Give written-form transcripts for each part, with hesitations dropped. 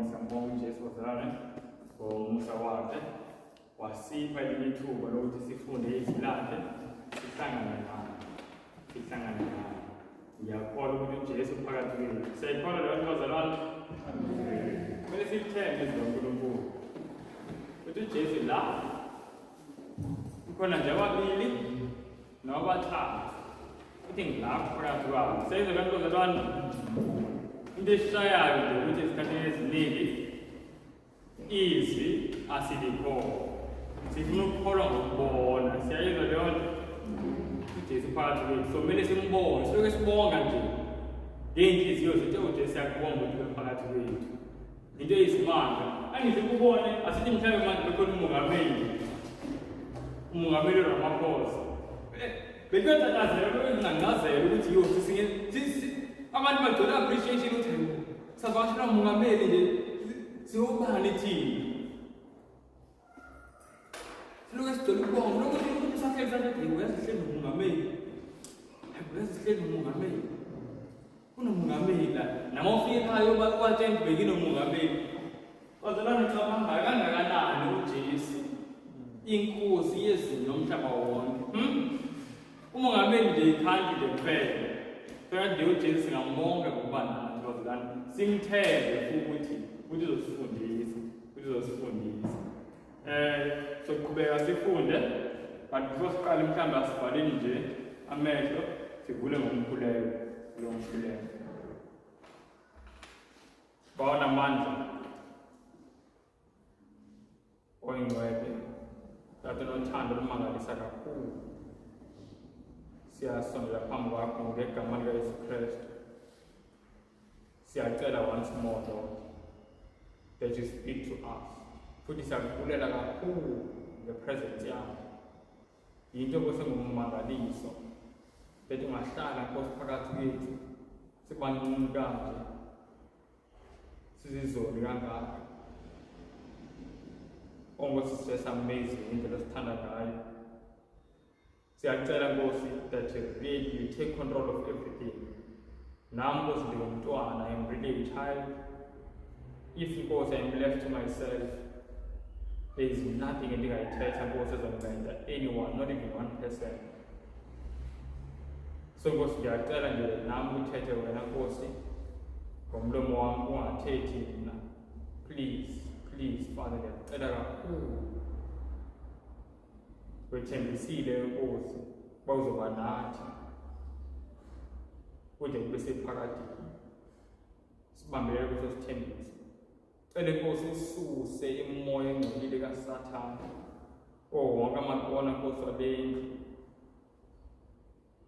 siyambonga uJesu wazalwane ngomusa wakhe wasipha ithuba lokuthi sifunde izwi lakhe sihlangane naye. Ngiyakholwa ukuthi uJesu phakathi kwethu. Siyayikholwa leyo nto bazalwane? Kumele siyithembe izwi likaNkulunkulu ukuthi uJesu la kukhona nje ababili noma abathathu uthi ngilapho phakathi kwabo. Siyayizwa leyo nto bazalwane? Into esishayayo nje ukuthi esikhathini eziningi izwi asilikholwa. Sifuna ukukholwa ngokubona. Siyayizwa leyo nto? uJesu phakathi kwethu. So kumele simbonge. Siloke sibonga nje ngey'nhliziyo zethu uJesu siyakubonga ukuthi ube phakathi kwethu. Into eyisimanga. Angithi kubone asithi mhlawumbe manje bekhona umongameli Ramaphosa. Bekuyothatazela bekungangazela ukuthi yo abantu bagcina appreciation ukuthi savakashela umongameli nje siyobani thina. Siloke sigcwele ukubonga. Nokuthi umuntu usahleli sathi uyazihleli nomongameli. Uyazihleli nomongameli. Kunomongameli la. Nama ufikayo batshela ukuthi bekinomongameli. Bazalwane ngicabanga kangakanani uJesu inkosi yezulu nomhlaba wonke. Umongameli nje ikhandi nje kuphela. Kanti uJesu singambonga ngokuba naye bazalwane. Simthembe futhi uzosifundisa. Sokuqhubeka sifunde, but before siqale mhlawumbe asivaleni nje amehlo sivule ngomkhuleko lo mkhuleko. Bawona amandla oyingcwele kade nothando olumangalisa kakhulu. Siyasondela phambi kwakho ngegama likaYesu Kristu. Siyacela once more Lord that you speak to us. Futhi siyakubulela kakhulu ngepresence yakho. Yinto kwesengumangaliso bethi ungahlala Nkosi phakathi kwethu sibanini kanje sizizoli kangaka. Nkosi it's just amazing indlela esithanda ngayo. Siyacela Nkosi that you take control of everything. Nami Nkosi ndingumntwana, I'm really a child. If Nkosi I'm left to myself, there is nothing endingayithetha Nkosi ezongenza anyone, not even one person. So Nkosi ngiyacela nje nami uthethe wena Nkosi ngomlomo wami ungathethi mina. Please Father, ngiyacela kakhulu. Wethembisile Nkosi bawuzoba nathi kude kube sephakathi sibambele kuso sithembise. Cela Nkosi ususe imoya engcolile kaSathane wonke amakona Nkosi wabendlu.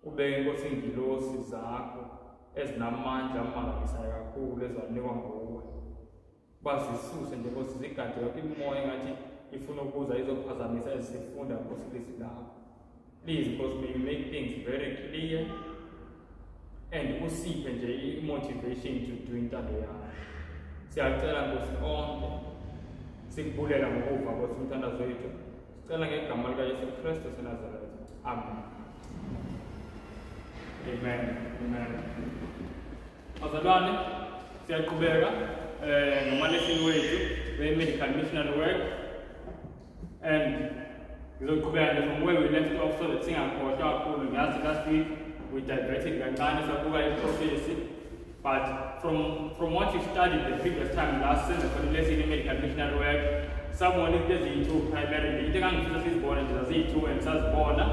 Ubeke Nkosi ingilosi zakho ezinamandla amangalisayo kakhulu ezanikwa nguwe. Bazisuse nje Nkosi zigade yonke imoya engathi ifuna ukuza izophazamisa ezifunda Nkosi lezi lakho. Please Nkosi, may you make things very clear and usiphe nje motivation to do intando yakho. Siyacela Nkosi onke sikubulela ngokuva Nkosi umthandazo wethu. Sicela ngegama likaYesu Kristu waseNazaretha. Amen. Bazalwane siyaqhubeka ngomalesini wethu we-medical missionary work, and ngizoqhubeka from where we left off so that singakhohlwa kakhulu. Ngazi last week we diverted kancane sabuka iprofesi, but from what you studied the previous time last season lesson in medical missionary work, someone is eziyi-2 primarily. Into engangifisa sizibona nje zaziyi-2 and sazibona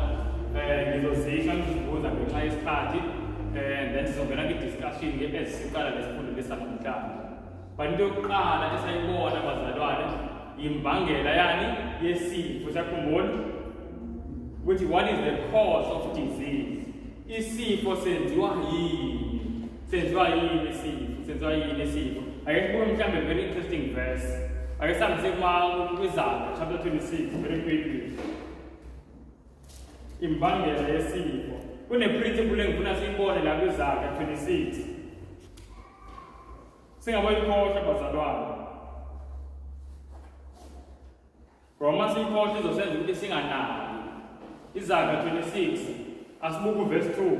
ngizozisho ngizibuza ngenxa yesikhathi, and then sizongena kwi-discussion ezisiqala lesifundo lesanamhlanje. But into yokuqala esayibona bazalwane imbangela yani yesifo. Siyakhumbula ukuthi what is the cause of disease? Isifo senziwa yini? Senziwa yini isifo? Ake sibuke mhlawumbe very interesting verse. Ake sihambise kwiZaga chapter 26 very quickly. Imbangela yesifo. Kune-principle engifuna siyibone la kwiZaga 26. Singaboyikhohlwa bazalwane. Roma siyikhohlwa izosenza ukuthi singanaki. iZaga 26 asibuke verse 2.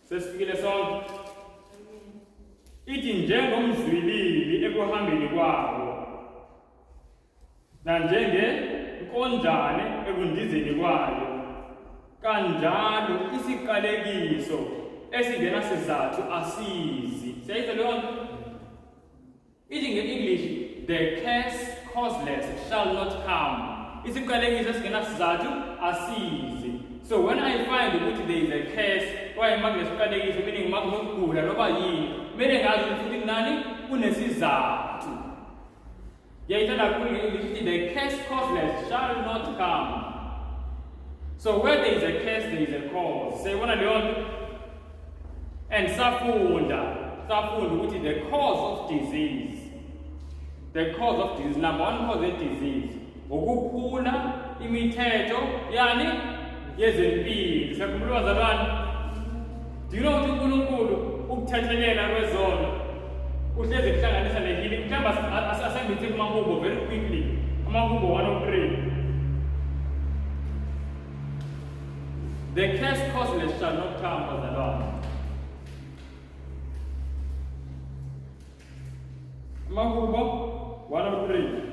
Sesifikile sonke. ithi njengomzwilili ekuhambeni kwabo nanjengenkonjane ekundizeni kwayo, kanjalo isiqalekiso esingenasizathu asizi. Siyayizwa leyo nto? Ithi nge-English, the curse causeless shall not come. Isiqalekiso esingenasizathu asizi. So when I find ukuthi there is a curse, kwaye makulesiqalekiso, meaning makunokugula noba yini, kumele ngazi ukuthi kunani kunesizathu. Yayithanda kakhulu nge-English ithi the curse causeless shall not come. So where there is a curse, there is a cause. Sayibona leyo nto? And safunda ukuthi the cause of disease. The cause of disease, number one cause of disease, ukuphula imithetho yani yezempilo. Siyakhumbula bazalwane? Do you know ukuthi uNkulunkulu ukuthethelela kwezono uhlezi kuhlanganisa nehealing? Mhlawumbe asengithi kumahubo very quickly. Amahubo 103. The curse causeless shall not come, bazalwane. Amahubo 103.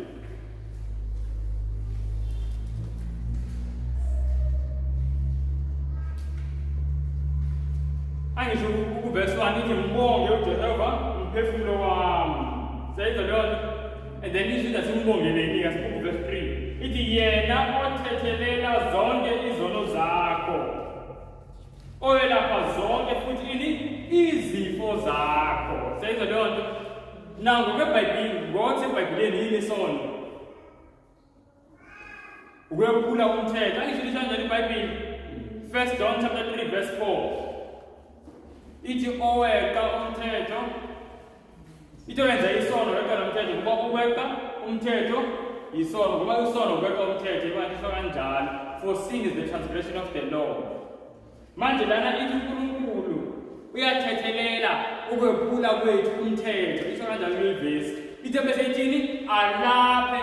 Angisho uverse 1 ithi mbonge uJehova umphefumulo wami. Sayizwa leyo nto? And then isho asimbongeleni ngasibuku verse 3. Ithi yena othethelela zonke izono zakho, oyelapha zonke futhi izifo zakho. Sayizwa leyo nto? Now ngokwebhayibhili, ngokusebhayibhileni yini isono? Ukuphula umthetho. Angisho lisho kanjani iBhayibhili? 1 John chapter 3 verse 4. Ithi oweqa umthetho, ithi wenza isono weqa umthetho, ngoba uweqa umthetho isono, ngoba isono weqa umthetho ibanisho kanjalo. For sin is the transgression of the law. Manje lana ithi uNkulunkulu uyathethelela ukwephula kwethu umthetho. Isho kanjalo levesi. Ithi bese ithini? Alaphe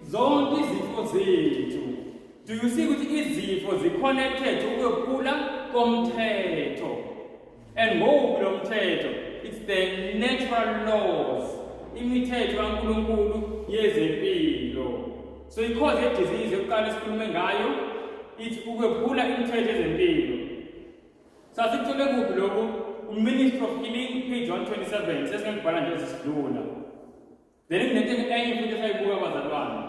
zonke izifo zethu. Do you see ukuthi izifo zi-connected ukwephula komthetho? And ngokuphi lo mthetho? It's the natural laws. Imithetho kaNkulunkulu yezempilo. So i-cause ye-disease yokuqala esikhulume ngayo ithi ukwephula imithetho yezempilo. Sasikuthole kuphi lokhu? Ministry of Healing, page 127. Sesingekubhala nje ezisidlula. Then kunento enye futhi esayibuka bazalwane.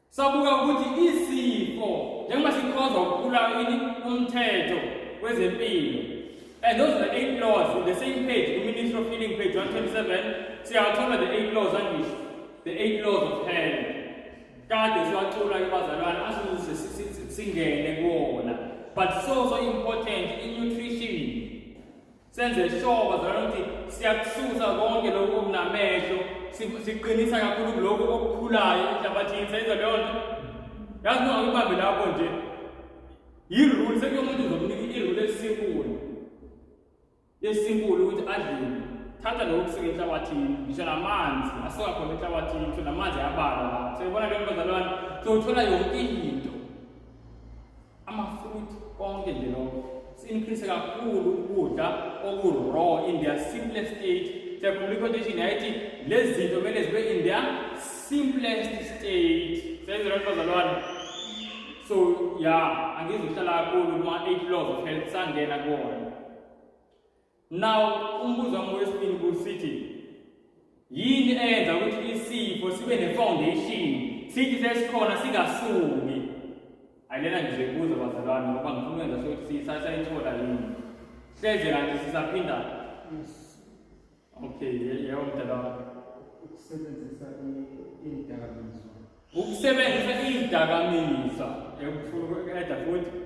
Sabuka ukuthi isifo njengoba sikhoza ukuphula umthetho wezempilo. And those are the 8 laws in the same page, the Ministry of Healing, page 127. See, I'll talk about the 8 laws, the 8 laws of health. Kade siwathola ibazalwane asizise singene kuwona. But it's also important in nutrition. Senze sure bazalwane ukuthi siyakususa konke lokho okunamehlo, siqinisa kakhulu lokho okukhulayo emhlabathini. Sayizwa leyo nto? Yazi noma ngibambe lapho nje. Yirule sekuyomuntu uzomnika irule esinkulu. Yesinkulu ukuthi adlile. Thatha lokho kusika enhlabathini, ngisho namanzi asoka khona enhlabathini, ngisho namanzi ayabala la. Siyibona leyo bazalwane, so uthola yonke into. Ama-fruit konke nje lokho. Si-increase kakhulu ukudla oku-raw in their simplest state. Siyakhumbula i-quotation yayithi lezi zinto kumele zibe in their simplest state. Sayizwa leyo bazalwane. So yeah, angizuhlala kakhulu kuma-8 laws of health sangena kuwona. Now umbuzo wami wesibili kusithi yini eyenza ukuthi isifo sibe ne-foundation sithi sesikhona singasuki? Ayilena ngize kubuza bazalwane ngoba ngifuna ukwenza sokuthi sayithola yini. Hleze kanti sisaphinda. Okay, yebo mdala. Ukusebenzisa izidakamizwa. Ukusebenzisa izidakamizwa ekufuna ukuyeda futhi.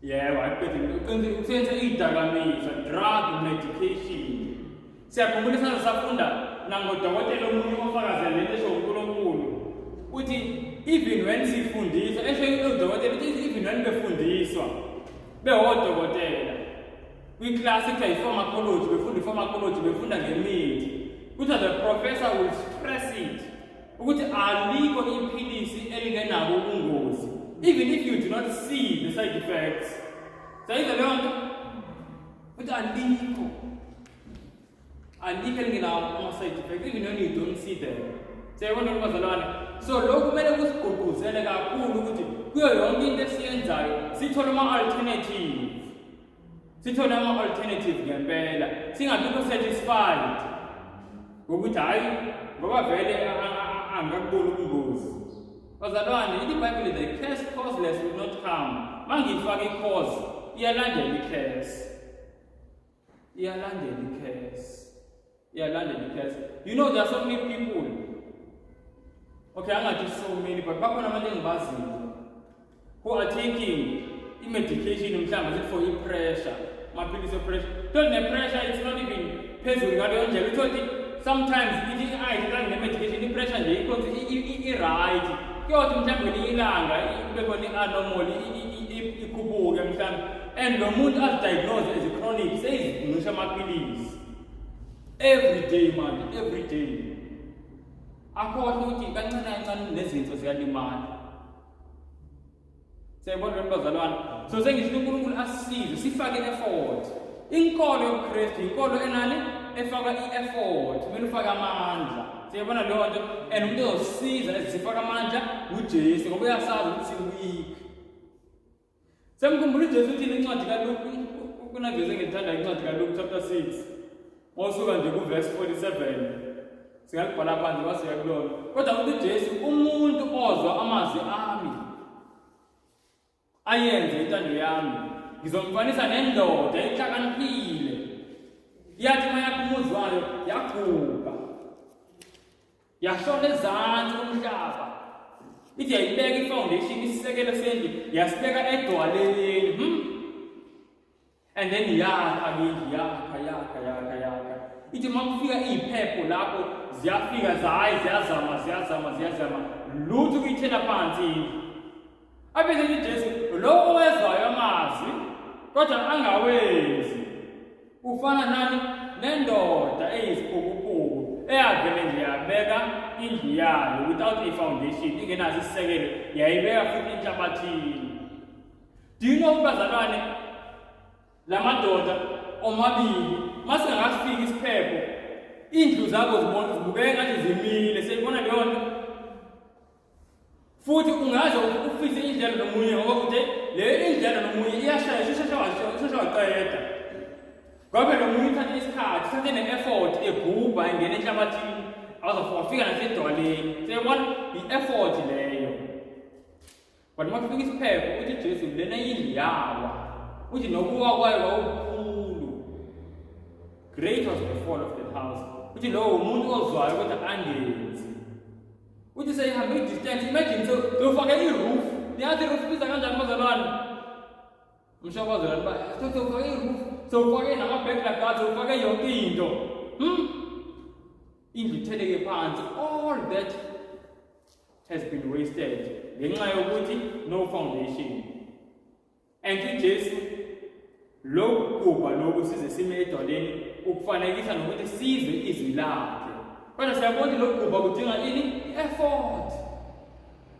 Yebo, ukusebenzisa izidakamizwa, drug medication. Siyakhumbula safunda nangodokotela omunye ofakazela lento esho uNkulunkulu. Uthi even when sifundiswa, esho udokotela uthi even when befundiswa bewodokotela kwi-class ekuthiwa i-pharmacology, befunda i-pharmacology, befunda ngemithi. Kuthiwa the professor will stress it ukuthi alikho iphilisi elingenabo ubungozi, even if you do not see the side effects. Sayizwa leyo nto? But alikho elingelawo ama-side effects, even when you don't see them. Siyabona bazalwane. So lokhu kumele kusigqugquzele kakhulu ukuthi kuyo yonke into esiyenzayo sithole ama-alternative. Sithole ama-alternative ngempela. Singabikho satisfied ngokuthi hayi ngoba vele angakuboni ubungozi. Bazalwane, iBhayibheli the curse causeless will not come. Mangifaka i-cause iyalandela i-curse. You know, there are so many people. Okay, I'm not just so many, but back when I'm in Brazil, who are taking medication for pressure. My pills of pressure. Don't the pressure, it's not even painful. Sometimes eating the medication, the pressure, it's right. You're and the mood as diagnosed as a chronic says, every day, man, every day. According to nezinto ziyalimala. Siyabona bazalwane. So sengithi uNkulunkulu asisize sifake effort. Inkolo yobuKristu, inkolo enani efaka i-effort, kumele ufake amandla. Siyabona leyo nto and umuntu ozosiza ezifaka amandla uJesu ngoba uyasazi ukuthi weak. Semkhumbula uJesu uthi incwadi kaLuke kunaveze ngithanda incwadi kaLuke chapter 6. Mawusuka nje kuverse 47. Singakubhala phansi basiya kulona. Kodwa uthi uJesu umuntu ozwa amazwi ami ayenze intando yami ngizomfanisa nendoda ehlakaniphile. Yathi maya kumuzi wayo yaguqa. Yashona ezantsi komhlaba. Ithi yayibeka ifoundation isisekelo sendlu yasibeka edwaleni. And then yakha. Ithi makufika iziphepho lapho ziyafika ziyazama lutho kuyithela phansi. Abese uJesu lo owezwayo amazwi kodwa angawenzi ufana nani nendoda eyisiphukuphuku eyavele nje yabeka indlu yayo without a foundation ingenazo isisekelo yayibeka futhi enhlabathini. Do you know bazalwane lamadoda omabili masingakafika isiphepho indlu zabo zibukeka ngathi zimile seyibona leyo nto futhi ungaze ufise indlela nomunye ngoba kude le indlela nomunye iyashaya waqeda ngoba nomunye uthatha isikhathi uthathe ne-effort egubha ingene enhlabathini awuzofika nasedwaleni seyibona i-effort leyo. But makufika isiphepho uthi Jesu lena indlu yawa uthi nokuwa kwayo kwawukhulu. Great was the fall of the house. Uthi lowo umuntu ozwayo kodwa angenzi. Uthi seyihambe i-distance, imagine sewufake i-roof. Niyazi i-roof biza kanjani bazalwane? Mshaba bazalwane ba, sewufake i-roof, sewufake nama-backlight guards, sewufake yonke into. Indlu itheleke phansi. All that has been wasted. Ngenxa yokuthi no foundation. And uJesu lokugubha lokhu size sime edwaleni ukufanekisa nokuthi sizwe izwi lakhe. Kodwa siyabona lokugubha kudinga ini? I-effort.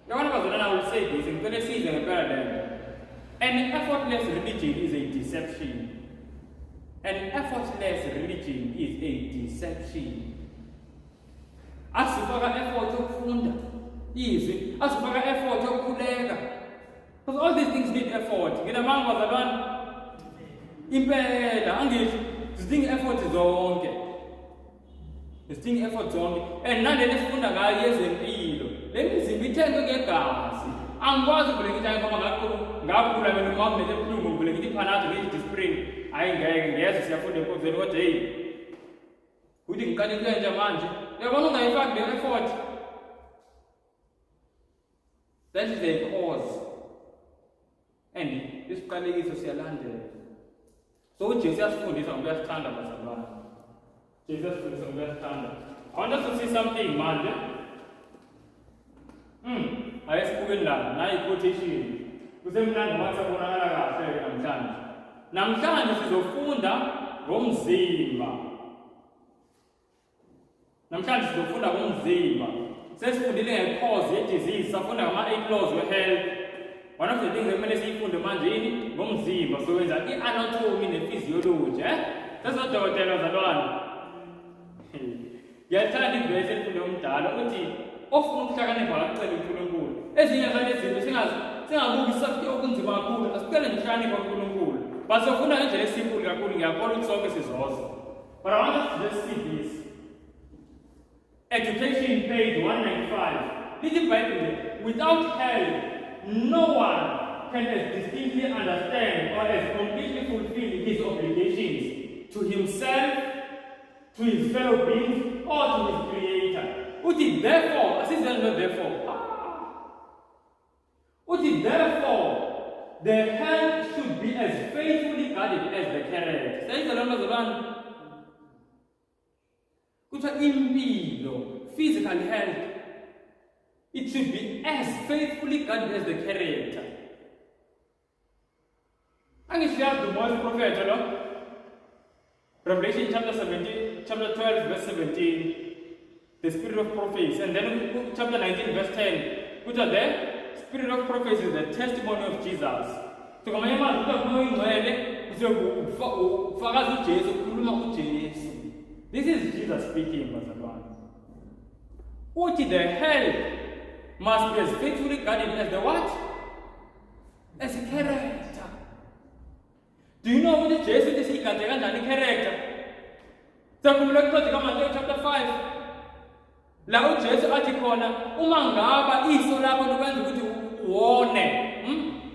Yabona bazalwane, I will say this, ngicela sizwe ngempela lento. An effortless religion is a deception. An effortless religion is a deception. Asifaka effort yokufunda izwi, asifaka effort yokukhuleka. Because all these things need effort. Nginamanga bazalwane impela angisho zidinga effort zonke. Zidinga effort zonke. And naleli sifunda ngayo yezempilo. Le mizimba ithengwe ngegazi. Angikwazi ukubuleka into ngoba ngakhula mina uma ngine ebuhlungu ngibuleka iPanado ngeDisprin. Hayi ngeke ngiyeza siyafunda enkonzweni kodwa hey. Uthi ngiqale kanje manje. Uyabona ungayifaki le effort. That is the cause. And isiqalekiso siyalandela. So uJesu uyasifundisa ngokuyasithanda bazalwane. Jesu uyasifundisa ngokuyasithanda. I want us to see something manje. Ayesibukeni la nayi quotation. Kusemnandi wathi abonakala kahle namhlanje. Namhlanje sizofunda ngomzimba. Sesifundile nge-cause ye-disease, safunda ngama-8 laws we-health. one of the things ekumele siyifunde manje yini ngomzimba sowenza i-anatomy ne-physiology sesodokotela bazalwane. Ngiyathanda ivesi emfundo yomdala uthi ofuna ukuhlakanipha akucela uNkulunkulu. Ezinye zalezi zinto singabuki safike okunzima kakhulu, asicele ngihlakanipha kuNkulunkulu. But sofuna ngendlela esimple kakhulu, ngiyakholwa ukuthi sonke sizoza. But I want us to just see this. Education page 195. This is Bible. Without help, no one can as distinctly understand or as completely fulfill his obligations to himself, to his fellow beings, or to his creator. Uti therefore, therefore, the health should be as faithfully guarded as the character. Say the Lord of the Land. Kuta impilo, physical health, it should be as faithfully guarded as the character. And if you have the most prophet, Revelation chapter 17, chapter 12, verse 17, the spirit of prophecy, and then chapter 19, verse 10, which are there. Spirit of prophecy is the testimony of Jesus. So, kama yema tutakuwa ingwele, ufakaza uJesu, kuluma uJesu. This is Jesus speaking, bazalwane. Uthi the health must be as faithfully guarded as the what? As a character. Do you know what Jesus is saying? Kanjani character? Sakumula kuthi kama Matthew chapter 5. La uJesu athi khona uma ngaba iso lakho lokwenza ukuthi uone,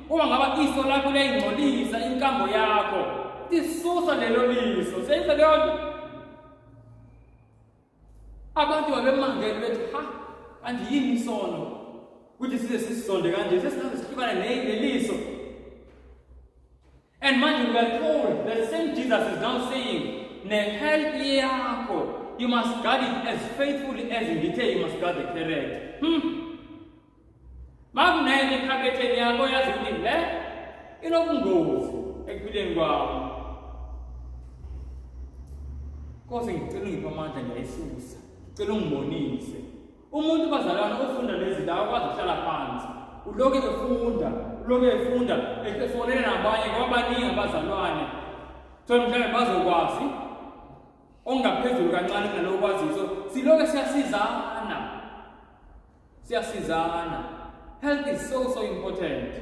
uma ngaba iso lakho liyingcolisa inkambo yakho, tisusa lelo liso. Senza leyo abantu babemangele bethi ha manje yini isono ukuthi size sisonde kanje sesihlukana neliso. And manje we are told the same Jesus is now saying ne health yakho you must guard it as faithfully as in detail. You must guard the character. Makunene ephaketheni yakho yazi ukuthi le inobungozi ekuphileni kwami. Nkosi ngicela ungiphe amandla ngiyayisusa. Ngicela ungibonise. Umuntu bazalwana ofunda lezi zinto akwazi ukuhlala phansi. Uloke efunda, efonele nabanye kwabaningi abazalwane. So mhlawumbe bazokwazi ongaphezulu kancane kunaloko kwaziso. Siloke siyasizana. Health is so important.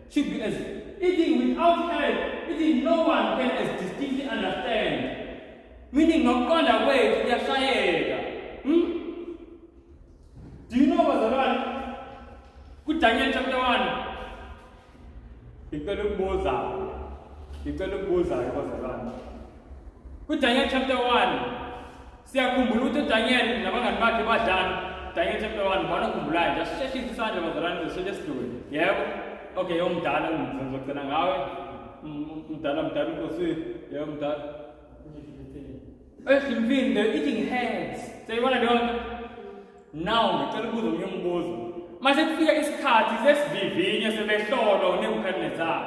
Should be as eating without health, eating no one can as distinctly understand. Meaning nokuqonda kwethu kuyashayeka. Do you know bazalwane? Daniel chapter 1. Ngicela ukubuza bazalwane. Daniel chapter 1. Siyakhumbula ukuthi Daniel nabangani bakhe badlana. Daniel chapter 1 bona khumbulayo nje sisheshisa isandla bazalwane sesihlule. Yebo. Okay, yomdala ngizocela ngawe. Mdala Nkosi. Yebo mdala. Esimfini the eating heads. Sayibona leyo. Now ngicela ukubuza omnye umbuzo. Mase kufika isikhathi sesivivinyo sebehlolo uNebukadnezar.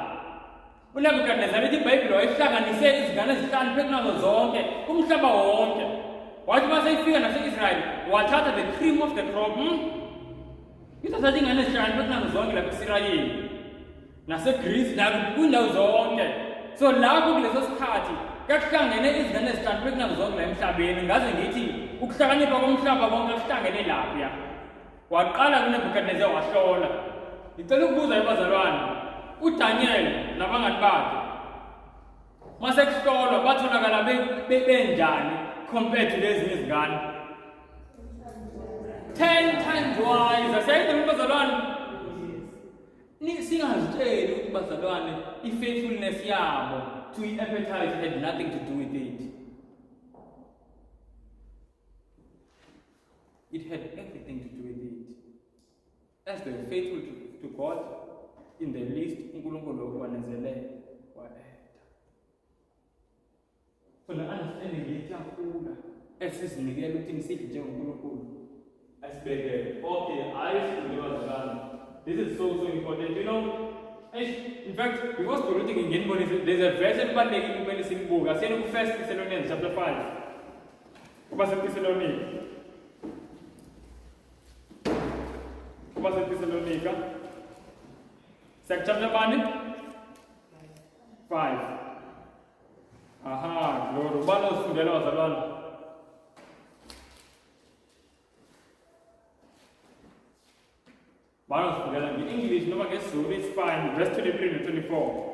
uNebukadnezar ithi iBhayibheli wayehlanganise izingane ezihlanu phekunazo zonke umhlaba wonke. Wathi mase ifika nase-Israyeli wathatha the cream of the crop. Ithatha izingane ezihlanu phekunazo zonke lapha eSirayeli naseGreece nakwindawo zonke. So lapho kuleso sikhathi kakuhlangene izingane ezihlanu phekunazo zonke la emhlabeni. Ngaze ngithi ukuhlakanipha komhlaba wonke kuhlangene lapha. Waqala kuNebukadnezar wahlola. Ngicela ukubuza abazalwane, uDaniel nabangani bakhe mase kuhlolwa batholakala benjani compared to lezi izingane? 10 times wise. Asayidla abazalwane. Singazitsheli ukuthi bazalwane i-faithfulness yabo to appetite had nothing to do with it. It had everything to do with it. As they were faithful to God, in the least, uNkulunkulu wanezele waetha. So the understanding yethu yakhula esizinikela ukuthi ngisidle njengoNkulunkulu. Asibheke, okay, this is so important. You know, in fact, because we're reading in Genesis, there's a verse ebalulekile kumele silibuka. Asiyeni ku 1 Thessalonians chapter 5. Kuba seThesalonika. chapter bani? 5. Aha, glory. Ubani osifundela wazalwane? Ubani osifundela nge-English noma ngeSizulu, it's fine. Verse 23 to 24.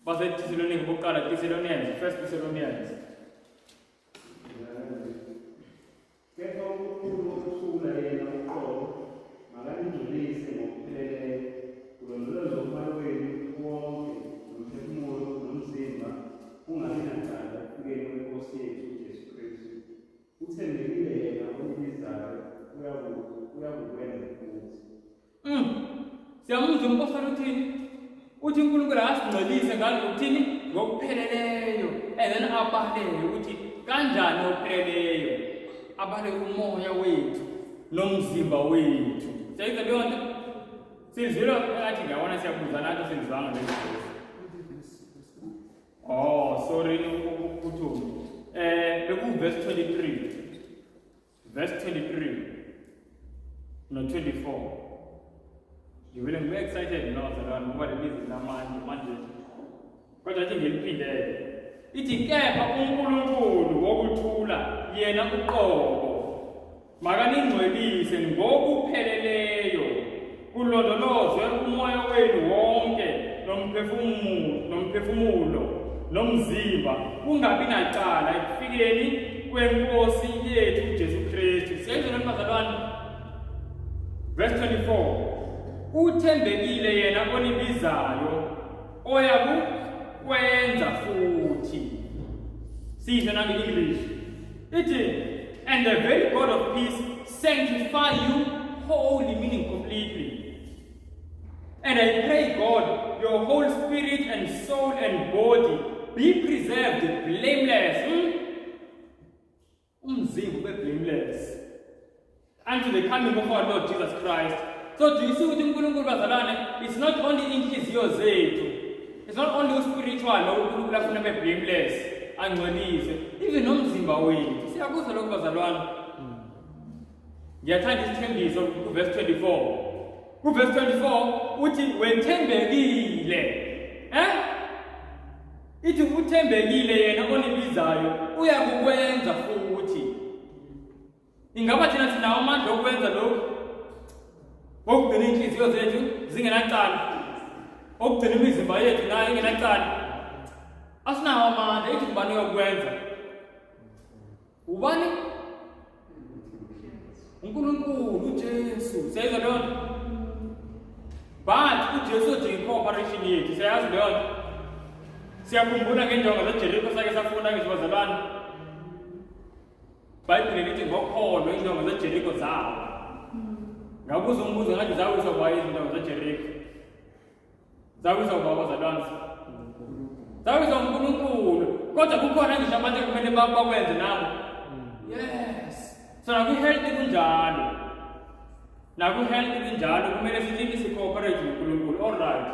Base Thessaloniki bokuqala, Thessalonians, 1 Thessalonians. Kepha uNkulunkulu wokuthula yena uqobo makaningcolise ngokupheleleyo kulondoloze umoya wenu wonke nomphefumulo nomzimba ungabi nacala ekufukeni kweNkosi yethu uJesu Kristu. Uthembekile yena onibizayo uyakukwenza futhi. Siyamuzwa umpostoli uthini? Uthi uNkulunkulu asingcolise ngalo ukuthini? Ngokupheleleyo. And then abale ukuthi kanjani okupheleleyo? Abale umoya wethu nomzimba wethu. Siyayizwa leyo nto? Sizwile ngathi ngiyabona siyabuza nathi senzanga lezo. Oh, sorry ukuthi beku verse 23. Verse 23 no 24. You will be excited now zalwana ngoba lelizwi lamanje. Kodwa athi ngeliphindele. Ithi kepha uNkulunkulu wokuthula yena uqobo makaningcwelise ngokupheleleyo kulondolozwe umoya wenu wonke nomphefumulo nomzimba kungabi nacala ekufikeni kweNkosi yethu uJesu Kristu. Siyayizwa bazalwane. Verse 24. Uthembekile yena onibizayo oyakukwenza futhi. Sizwe nange-English. Ithi, and the very God of peace sanctify you wholly, meaning completely. And I pray God, your whole spirit and soul and body be preserved blameless. Umzimba ube blameless. Unto the coming of our Lord Jesus Christ. So do you see ukuthi uNkulunkulu bazalwane, it's not only inhliziyo zethu. It's not only spiritual no uNkulunkulu afuna be blameless, angcolise, even nomzimba wethu. Siyakuzwa lokho bazalwane. Ngiyathanda isithembiso ku verse 24. Ku verse 24 uthi wethembekile. Ithi uthembekile yena onibizayo uyakukwenza futhi. Ingaba thina sinawo amandla okwenza lokho? Okugcina inhliziyo zethu zingenacala. Okugcina imizimba yethu nayo ingenacala. Asinawo amandla ithi ubani uyakwenza? Ubani? uNkulunkulu uJesu. Siyayizwa leyo nto? But uJesu udinga i-cooperation yethu. Siyayazi leyo nto? Siyakhumbula ngenjongo zaJerikho sake safunda ngisho bazalwane. Ibhayibhile lithi ngokholo injongo zaJerikho zawo. Ngabuza umbuzo ngathi zawiswa kwa izindawo zaJerikho. Zawiswa kwa bazalwane. Zawiswa uNkulunkulu. Kodwa kukhona ngisho abantu ekumele bakwenze nabo. Yes. So naku-health kunjalo. Naku-health kunjalo kumele sithi si-cooperate noNkulunkulu. Alright.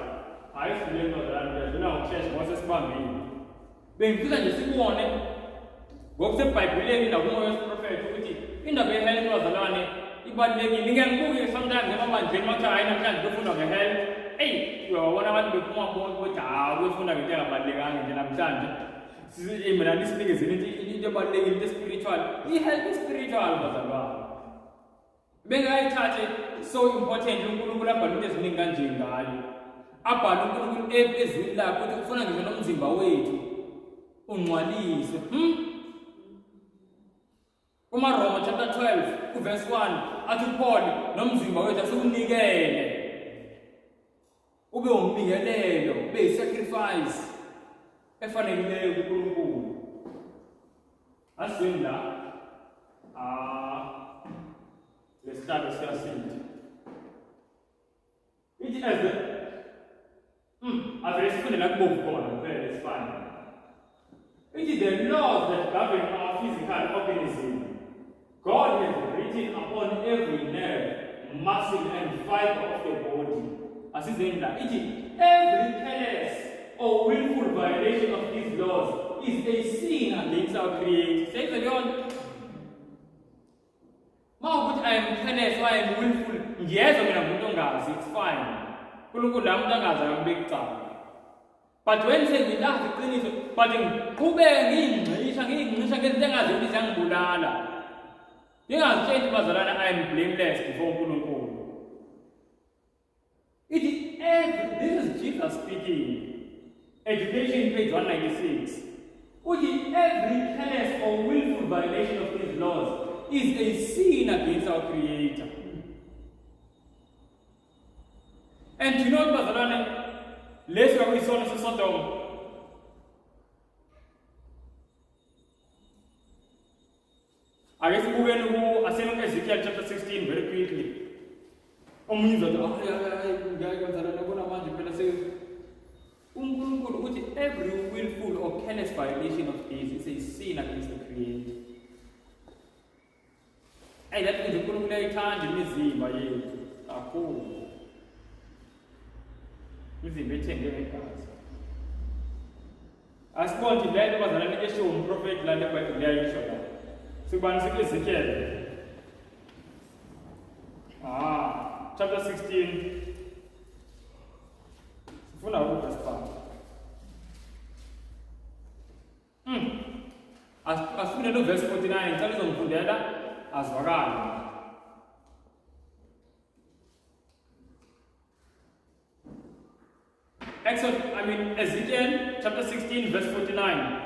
Hayi sidlule bazalwane yena ukushesha ngoba sesibambile. Bengifisa nje sibone ngokusebhayibhelini nakumoya wesiprofethi ukuthi indaba ye-health bazalwane ibalulekile. Ngiyangikuke sometimes emabandleni makuthi hayi namhlanje kufundwa nge-health. Uyawabona abantu bephuma bonke kodwa kufunda ngento engabalulekanga nje namhlanje. Mina nisinikezeni into ebalulekile, into spiritual. I-health spiritual bazalwane. Bengayithathe so important uNkulunkulu abhale into eziningi kanje ngayo. Abhale uNkulunkulu ezwini lakhe ukuthi kufuna ngisho nomzimba wethu ungcwalise. UmaRoma chapter 12 verse 1 athi Paul nomzimba wethu asikunikele ube umbingelelo, ube i-sacrifice efaneleyo kuNkulunkulu. Asizweni la lesithathu siyasinda. Ithi as the avele sifunde la kubomvu khona vele it's fine. Ithi the laws that govern our physical organism God has written upon every nerve, muscle and fiber of the body. Asizweni la ithi every careless or willful violation of these laws is a sin against our Creator. Say the Lord. Mawukuthi I am careless or I am willful, ngiyezwa mina ngumuntu ongazi. negazi, it's fine. Unkulunkulu lami utangaza ngambeki cala. But when sengilazi iqiniso, but ngiqhubeke ngiyingcisha ngezinto engazi ukuthi ziyangibulala. Ngingazitsheli bazalwane I am blameless before uNkulunkulu. This is Jesus speaking. Education page 196. Every careless or willful violation of these laws is a sin against our Creator. And you know what, bazalwane? Let's go with Sodom. I guess we will go Ezekiel chapter 16 very quickly. Every willful or careless violation of this is a sin against the Creator. And that means the as one to that was an issue of prophet landed by the Ezekiel. Chapter 16. For now, this part. As soon as verse 49, tell us on together as Vagan. Ezekiel chapter 16, verse 49.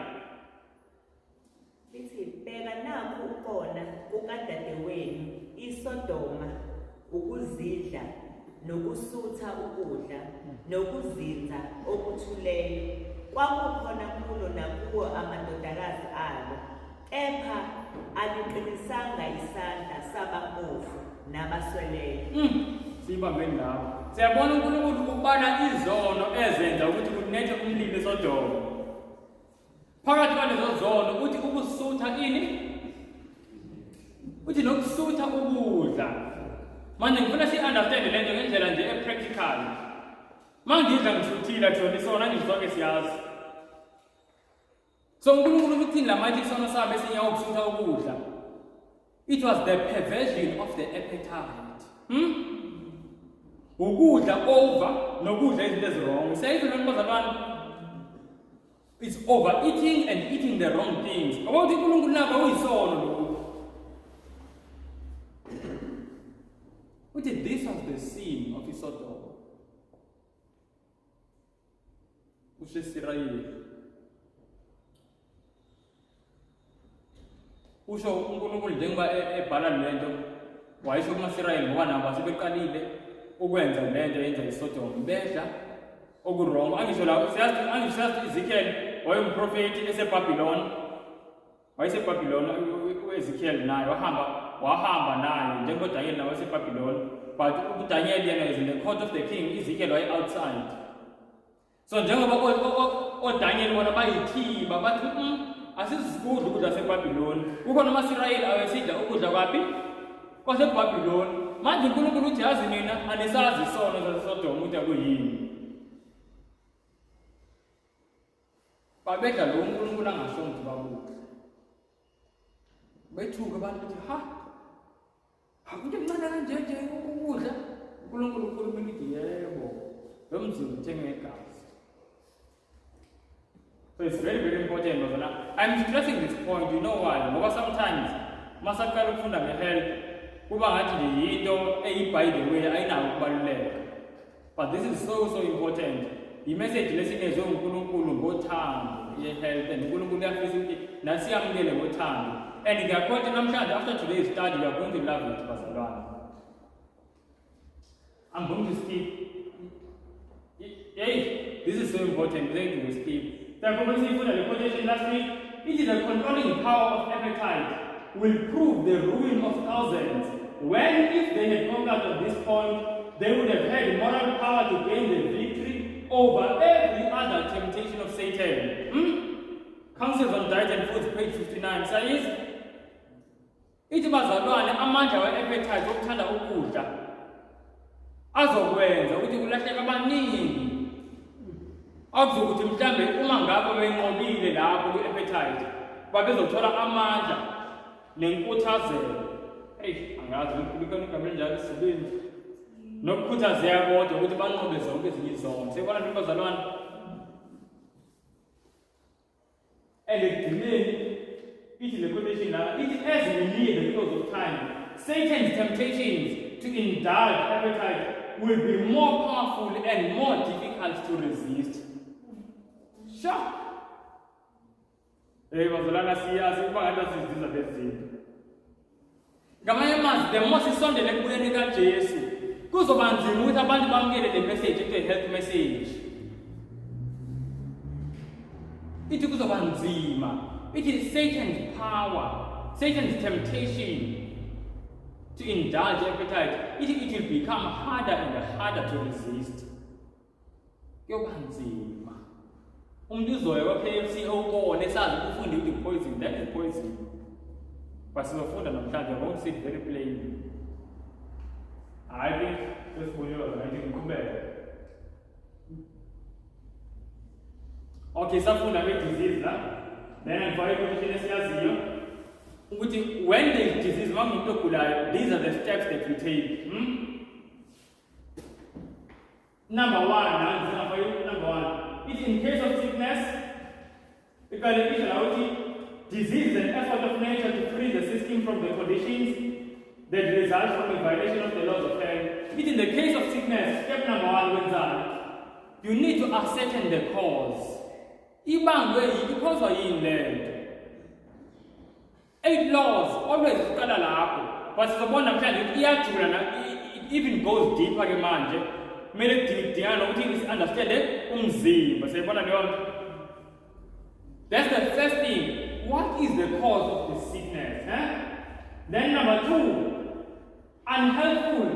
Isodoma, ukuzidla, nokusutha ukudla, nokuzinza okuthuleyo, kwakukhona kulo nakuwo amadodakazi alo, kepha aliqinisanga isandla sabampofu nabasweleyo. Sibambe lapho. Siyabona uNkulunkulu ukubana izono ezenza ukuthi kunethe umlilo eSodoma. Phakathi kwalezo zono uthi ukusutha ini? Uthi nokusutha ukudla. Manje ngifuna si-understand lento ngendlela nje e-practical. Mangidla ngisuthile thona isona ngizonke siyazi. So uNkulunkulu uthini lamathi isona sami esinyawo ukusutha ukudla. It was the perversion of the appetite. Ukudla over nokudla izinto ezirong. Sayizwe lo bazalwane. It's overeating and eating the wrong things. Ngoba uthi uNkulunkulu naka uyisono lokho. This was the sin of Sodom. Usho uNkulunkulu njengoba ebhala lento wayisho kumaSirayeli ngoba nabo sebeqalile ukwenza lento yenza iSodom bedla okurong. Angisho la siyazi Ezekiel wayengumprofeti eseBabylon. WayeseBabylon uEzekiel naye wahamba naye njengoba Daniel naye waseBabylon, but uDaniel yena is in the court of the king, Ezekiel waye outside. So njengoba oDaniel bona bayithimba bathi asisikudla ukudla seBabylon. Kukhona amaSirayeli awesidla ukudla kwaphi? KwaseBabylon. Manje uNkulunkulu uthi yazi nina anisazi isono saseSodom ukuthi akuyini. Babedla lo uNkulunkulu angasho ukuthi babuka. Bethuka abantu ukuthi into encane kanje ukudla. uNkulunkulu ukhuluma ukuthi yebo. Lo mzimba uthenge igazi. So it's very, very important. I'm stressing this point, you know why? Because sometimes, masakala ukufunda nge-health, kuba ngathi nje yinto by the way ayinawo ukubaluleka. But this is so important. I-message lesinezwe uNkulunkulu ngothando ye-health, and uNkulunkulu uyafisa ukuthi nasiyamukele ngothando. And ngiyakholwa namhlanje after today's study, you are going to love it, bazalwane. I'm going to skip. This is so important. We're going to skip. The quotation last week, it is the controlling power of appetite will prove the ruin of thousands. When, if they had conquered at this point, they would have had moral power to gain the victory over every other temptation of Satan. Counsels on Diet and Foods, page 59, says, ithi bazalwane amandla we-appetite okuthanda ukudla azokwenza ukuthi kulahleka abaningi. Akuzokuthi mhlambe uma ngabe benqobile lapho ku-appetite babezothola amandla nenkuthazelo. Angazi uNkulunkulu igama linjalo isibindi. nokukhuthazeka kodwa ukuthi banqobe zonke ezinye izono. Siyabona nto bazalwane. And ekugcineni ithi le quotation la ithi as we near the close of time, Satan's temptations to indulge appetite will be more powerful and more difficult to resist. Sure. Bazalwana siyazi ukuba ngathi siziza lezinto. Ngamanye amazwi, the more sisondele ekubuyeni kaJesu, kuzoba nzima ukuthi abantu bamukele le message into health message. Ithi kuzoba nzima. It is Satan's power, Satan's temptation to indulge appetite. It will become harder and harder to resist. Kuyoba nzima. Umuntu uzoya kwa-KFC owubone esazi ukufunde ukuthi poison, that is poison. But sizofunda namhlanje, I won't say it very plainly. I think lesibonelo ngathi ngiqhubeke. Okay, safunda nge-disease la. Then ngifake i-question esiyaziyo ukuthi when there is disease, uma umuntu ogulayo, these are the steps that we take. Number one, it's in case of sickness, disease is an effort of nature to free the system from the conditions that result from a violation of the laws of health. It's in the case of sickness, step number one, you need to ascertain the cause. Because of inland. 8 laws always qala lapho. But sizobona mhlawumbe iyajula it even goes deeper ke manje. Kumele kudingana ukuthi understand umzimba. Siyabona leyo nto. That's the first thing. What is the cause of the sickness? Then number 2, unhealthful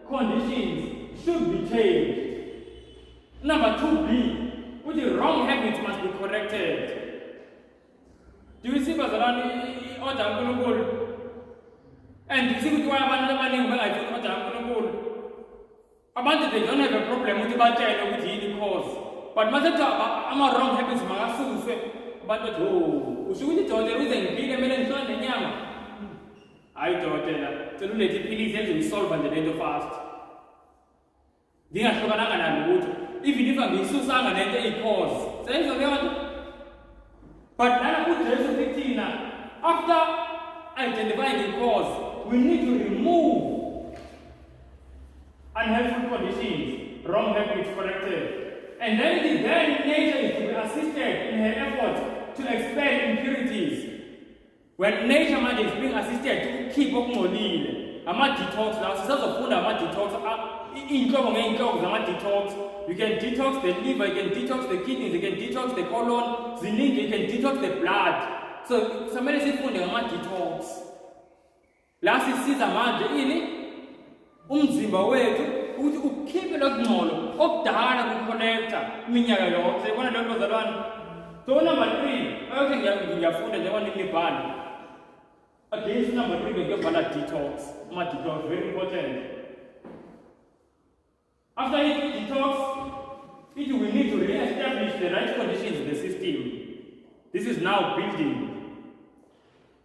conditions should be changed. Number 2B, which is wrong habits must be corrected. Do you see bazalwane order uNkulunkulu? And you see ukuthi why abantu abaningi bangayifuni order uNkulunkulu? Abantu they don't have a problem ukuthi batshele ukuthi yini cause. But masethu ama-wrong habits makasuswe. Abantu bathi, oh, usho ukuthi dokotela uze ngiphile kumele ngihlole nenyama. Hayi dokotela, cela ulethe iphilisi enze uyisolve nje lento fast. Ngingahlukananga nalutho. Even if angiyisusanga lento eyi-cause. Seyizwa leyo nto? But lana uJesu uthina, after identifying the cause, we need to remove unhealthful conditions, wrong habits corrected. And then nature is to be assisted in her effort to expel impurities. When nature is being assisted to keep okungcolile, ama-detox now, sisazofunda ama-detox, iy'nhlobo ngey'nhlobo zama-detox. You can detox the liver, you can detox the kidneys, you can detox the colon, ziningi, you can detox the blood. So, samele sifunde ngama-detox. La sisiza manje ini umzimba wethu ukuthi ukhiphe lokungcolo okudala kuconnecta iminyaka yonke. Siyibona leyo nto bazalwane. So number 3, ayokhe ngiyafunda njengoba nginibhala. Against number 3 ngiyobhala detox. Ama-detox, very important. After it detox, we need to re-establish the right conditions in the system. This is now building,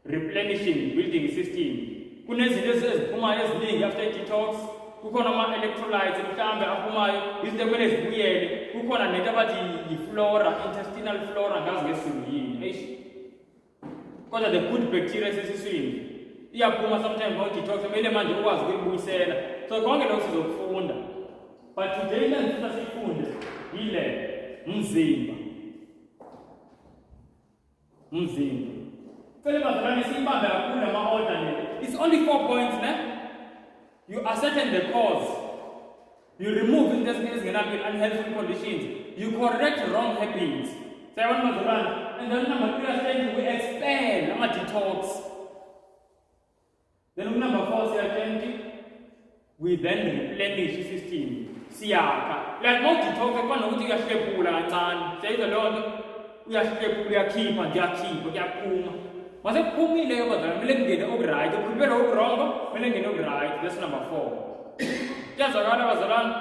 replenishing, building system. Kunezinto eziphumayo eziningi after detox. Kukhona ama-electrolytes mhlambe aphumayo, izinto ekumele zibuyele. Kukhona nento abathi yi-flora, intestinal flora, ngazi ngesiZulu yini. Kodwa the good bacteria esesiswini iyaphuma sometimes ngo-detox, kumele manje ukwazi ukuyibuyisela. So konke lokho sizokufunda. But today lensifuna sifunde yile umzimba. Cela bazalwane siyibambe kakhulu ama-order le. It's only 4 points, ne? You ascertain the cause. You remove unhealthful conditions. You correct wrong habits. Sayabona bazalwane. And then number 3 is we expel ama-detox. Then number 4 siyatshentsha. We then replenish the system. Siyakha. Like most detox ekufana nokuthi uyahlephula kancane. Siyayizwa leyo nto? Uyahlephula, uyakhipha, kuyaphuma. Mase kuphumile bazalwane, kumele kungene okuright. Ukhiphe lokho okurongo, kumele kungene okuright. That's number 4. Kuyazwakala bazalwane?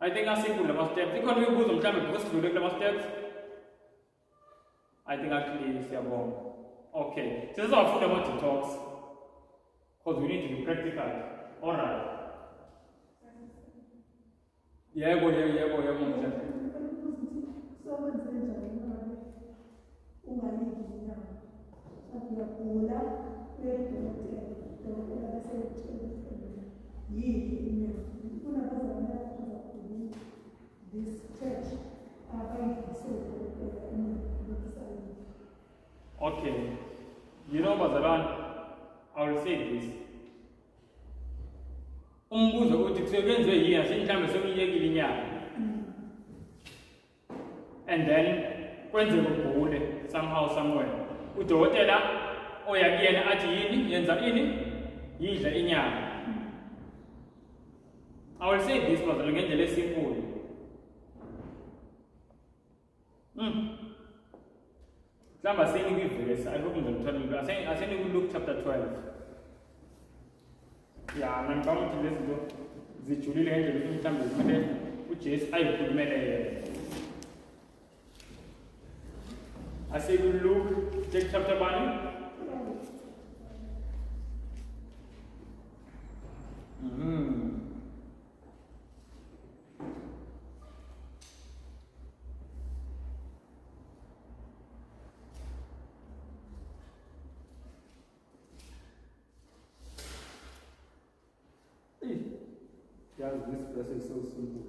I think asimple lama steps. Ikhona imibuzo mhlawumbe because sidlule kulama steps. I think actually siyabonga. Okay. Sizawufunda ama-detox. Because we need to be practical. Alright. Yebo manje. Okay. You know, Bazaran, I will say this. Umbuzo uthi kusebenze yini asemhlambe semiyekile inyanga. And then kwenzeka ugule somehow somewhere. Udokotela oya kuyena athi yini yenza ini yidla inyanga. I will say this Bazaran ngendlela esimple. Mhlawumbe aseni kwivesi, I hope ngizomthola. Aseni kuLuke chapter 12. Yeah, ngicabanga ukuthi lezi zinto zijulile ngendlela ukuthi mhlawumbe kumele uJesu ayikhulumele yena. AseKuLuke chapter 1. Yeah, this verse is so simple.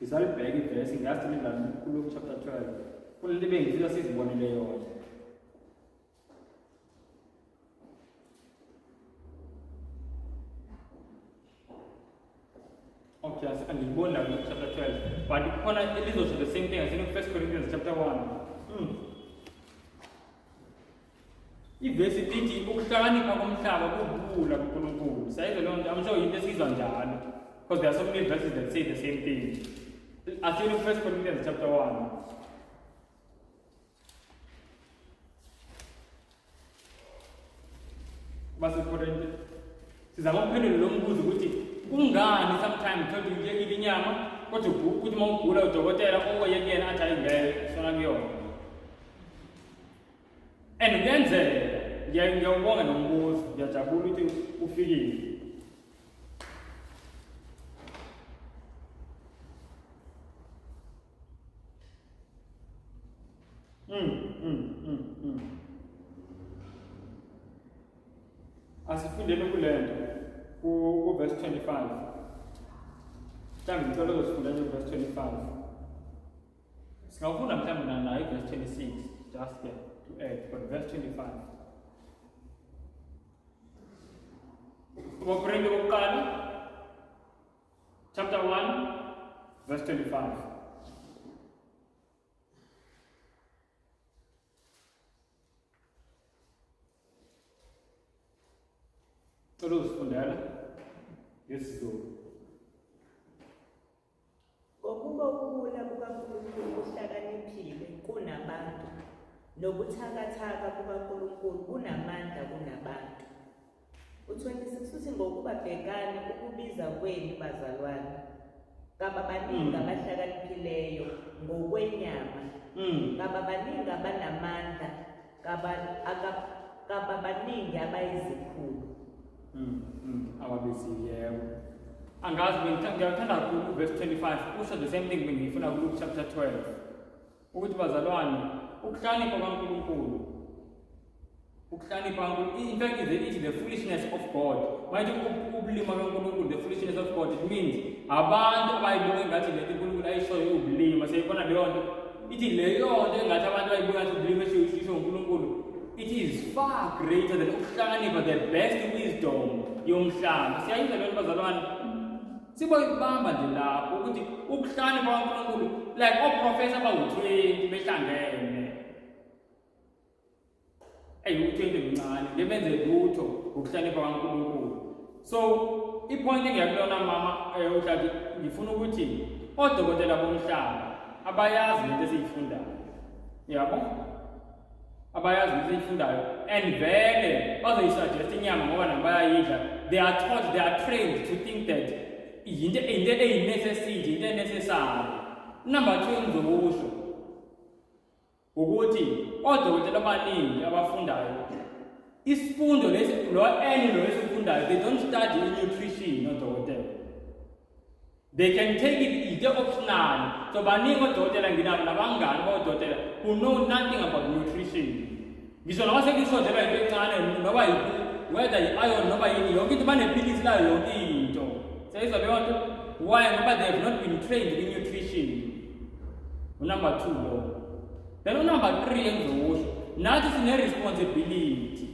Ngisayibheka ivesi ngathi lana kuLuke chapter 12. Kulento bengifika sizibonele yona. Okay, angiboni la kuLuke chapter 12. But khona elizosho the same thing as in 1 Corinthians chapter 1. Ivesi lithi ukuhlakanipha komhlaba kubula kuNkulunkulu. Sayizwa leyo nto, I'm sure yinto esizwa njalo. Because there are so many verses that say the same thing. As in 1 Corinthians chapter 1. Base Korinte. Sizama ukuphendula lo mbuzo ukuthi kungani sometimes thola uyekile inyama kodwa ukuthi uma ugula udokotela oyekena athi ayingeke sona kuyona. And kuyenzeka ngiyawubonga nombuzo ngiyajabula ukuthi ufikile. Asifundeni kulento ku verse 25. Mhlawumbe ngicela uzofunda nje verse 25. Singafunda mhlawumbe nayo verse 26 just there to add, but verse 25. Ubakorinte bokuqala chapter 1 verse 25. Fundela yesiZulu. Ngokuba ukubula kukaNkulunkulu kuhlakaniphile kunabantu, nobuthakathaka bukaNkulunkulu bunamandla kunabantu. U26 uthi ngokuba bhekani ukubiza kwenu bazalwane. Kababaningi abahlakaniphileyo ngokwenyama. Kababaningi abanamandla, kababaningi abayizikhulu. Ababesiyeyo. Angazi ngiyathanda kakhulu verse 25 kusho the same thing bengifuna kuLuke chapter 12. Ukuthi bazalwane ukuhlakanipha kaNkulunkulu. Ukuhlakanipha kaNkulunkulu in fact is the foolishness of God. Manje ubulima kaNkulunkulu the foolishness of God, it means abantu abayibuka engathi le uNkulunkulu ayishoyo ubulima seyibona leyo nto. Ithi leyo nto engathi abantu ayibuka engathi ubulima esho uNkulunkulu. It is far greater than ukuhlakanipha, the best wisdom yomhlaba. Siyayizwa lento bazalwane. Siboyibamba nje lapho ukuthi ukuhlakanipha kaNkulunkulu like oprofessor abawu-20 behlangene. U-20 mncane ngebenze lutho ukuhlakanipha kaNkulunkulu. So ipoint engiyakulona mama uhlathi ngifuna ukuthi odokotela bomhlaba abayazi lento esiyifundayo. Yabo? Abayazi lento esiyifundayo and vele bazoyisuggest inyama ngoba nabo bayayidla. They are taught, they are trained to think that into necessity, into necessary. Number 2 ngizokusho. ukuthi odokotela abaningi abafundayo isifundo lesi esifundayo, they don't study nutrition odokotela. They can take it either optional. So baningi odokotela nginabo nabangani bodokotela who know nothing about nutrition. Ngisho noma sekusondela into encane noba whether i-iron noba yini yonke into banephilisi layo yonke into. Seyizwa leyo nto? Why? Ngoba they have not been trained in nutrition. Number 2 lo. Then number 3 engizowusho, nathi sine-responsibility.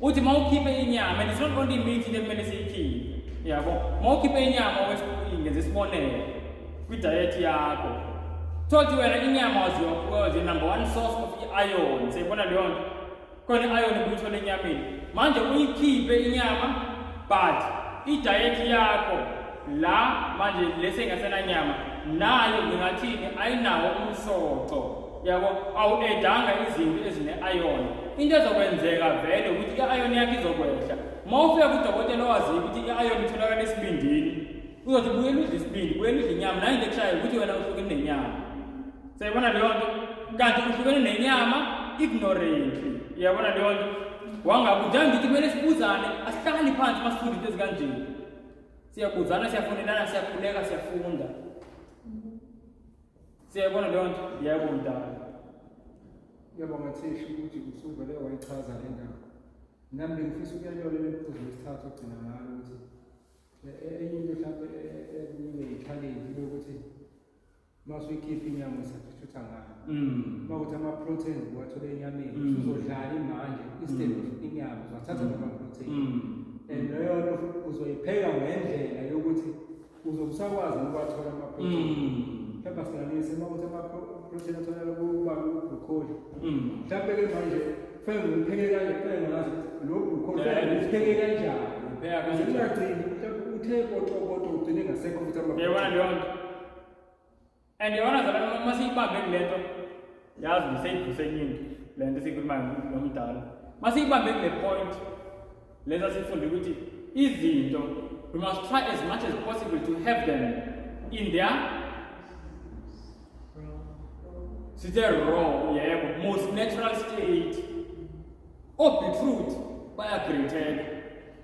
Uthi mawukhiphe inyama, and it's not only meat into ekumele siyikhiphe. Yabo, mawukhiphe inyama ngenza isibonelo kwidiet yakho. Thothi wena inyama waziwa number 1 source of i-iron. Siyibona leyo nto? Khona i-iron kuyithola enyameni. Manje uyikhiphe inyama, but idiet yakho la manje lese ngasena nyama nayo ngingathini ayinawo umsoco. Yabo, awuedanga izinto ezine-iron. Into ezokwenzeka vele ukuthi i-iron yakho izokwehla. Mawufika kudokotela owaziyo ukuthi i-iron itholakala esibindini, uzothi buyela udla isibindi, buyela udla inyama, nayo into ekushayo ukuthi wena uhlukene nenyama. Siyabona leyo nto? Kanti uhlukene nenyama ignorantly. Yabona leyo nto? Wangakudala ngithi kumele sibuzane, asihlali phansi masifunda into ezikanje. Siyabuzana, siyafundelana, siyakhuleka, siyafunda. Siyabona leyo nto? Yebo mntana. Ngiyabonga Thisha ukuthi usuvele wayichaza le ndaba. Nami ngifisa ukuyayola le phuzu lesithathu ogcina ngalo ukuthi enye into mhlawumbe ekunike i-challenge lokuthi masuyikhipha inyama usathuthutha ngayo. Mawukuthi ama-proteins uwathole enyameni, usuzodlala imanje instead of inyama, uzathatha nama-protein. And leyo nto uzoyipheka ngendlela yokuthi uzobusakwazi ukuwathola ama-protein. Phepha singanise mawukuthi ama-protein atholakala kuba ku-glucose. Mhlawumbe-ke manje kufanele ngipheke kanje, kufanele ngazi lo glucose usipheke kanjani. Ungagcini mhlawumbe uthe kotokoto ugcine ngasekho ukuthi yabona leyo nto. And yabona zalana masiyibambe kule nto, yazi ngiseyivuse enye into le nto esiyikhulumayo nomdala. Masiyibambe kule point leza sifunde ukuthi izinto we must try as much as possible to have them in their raw, most natural state. Beetroot bayagretheka.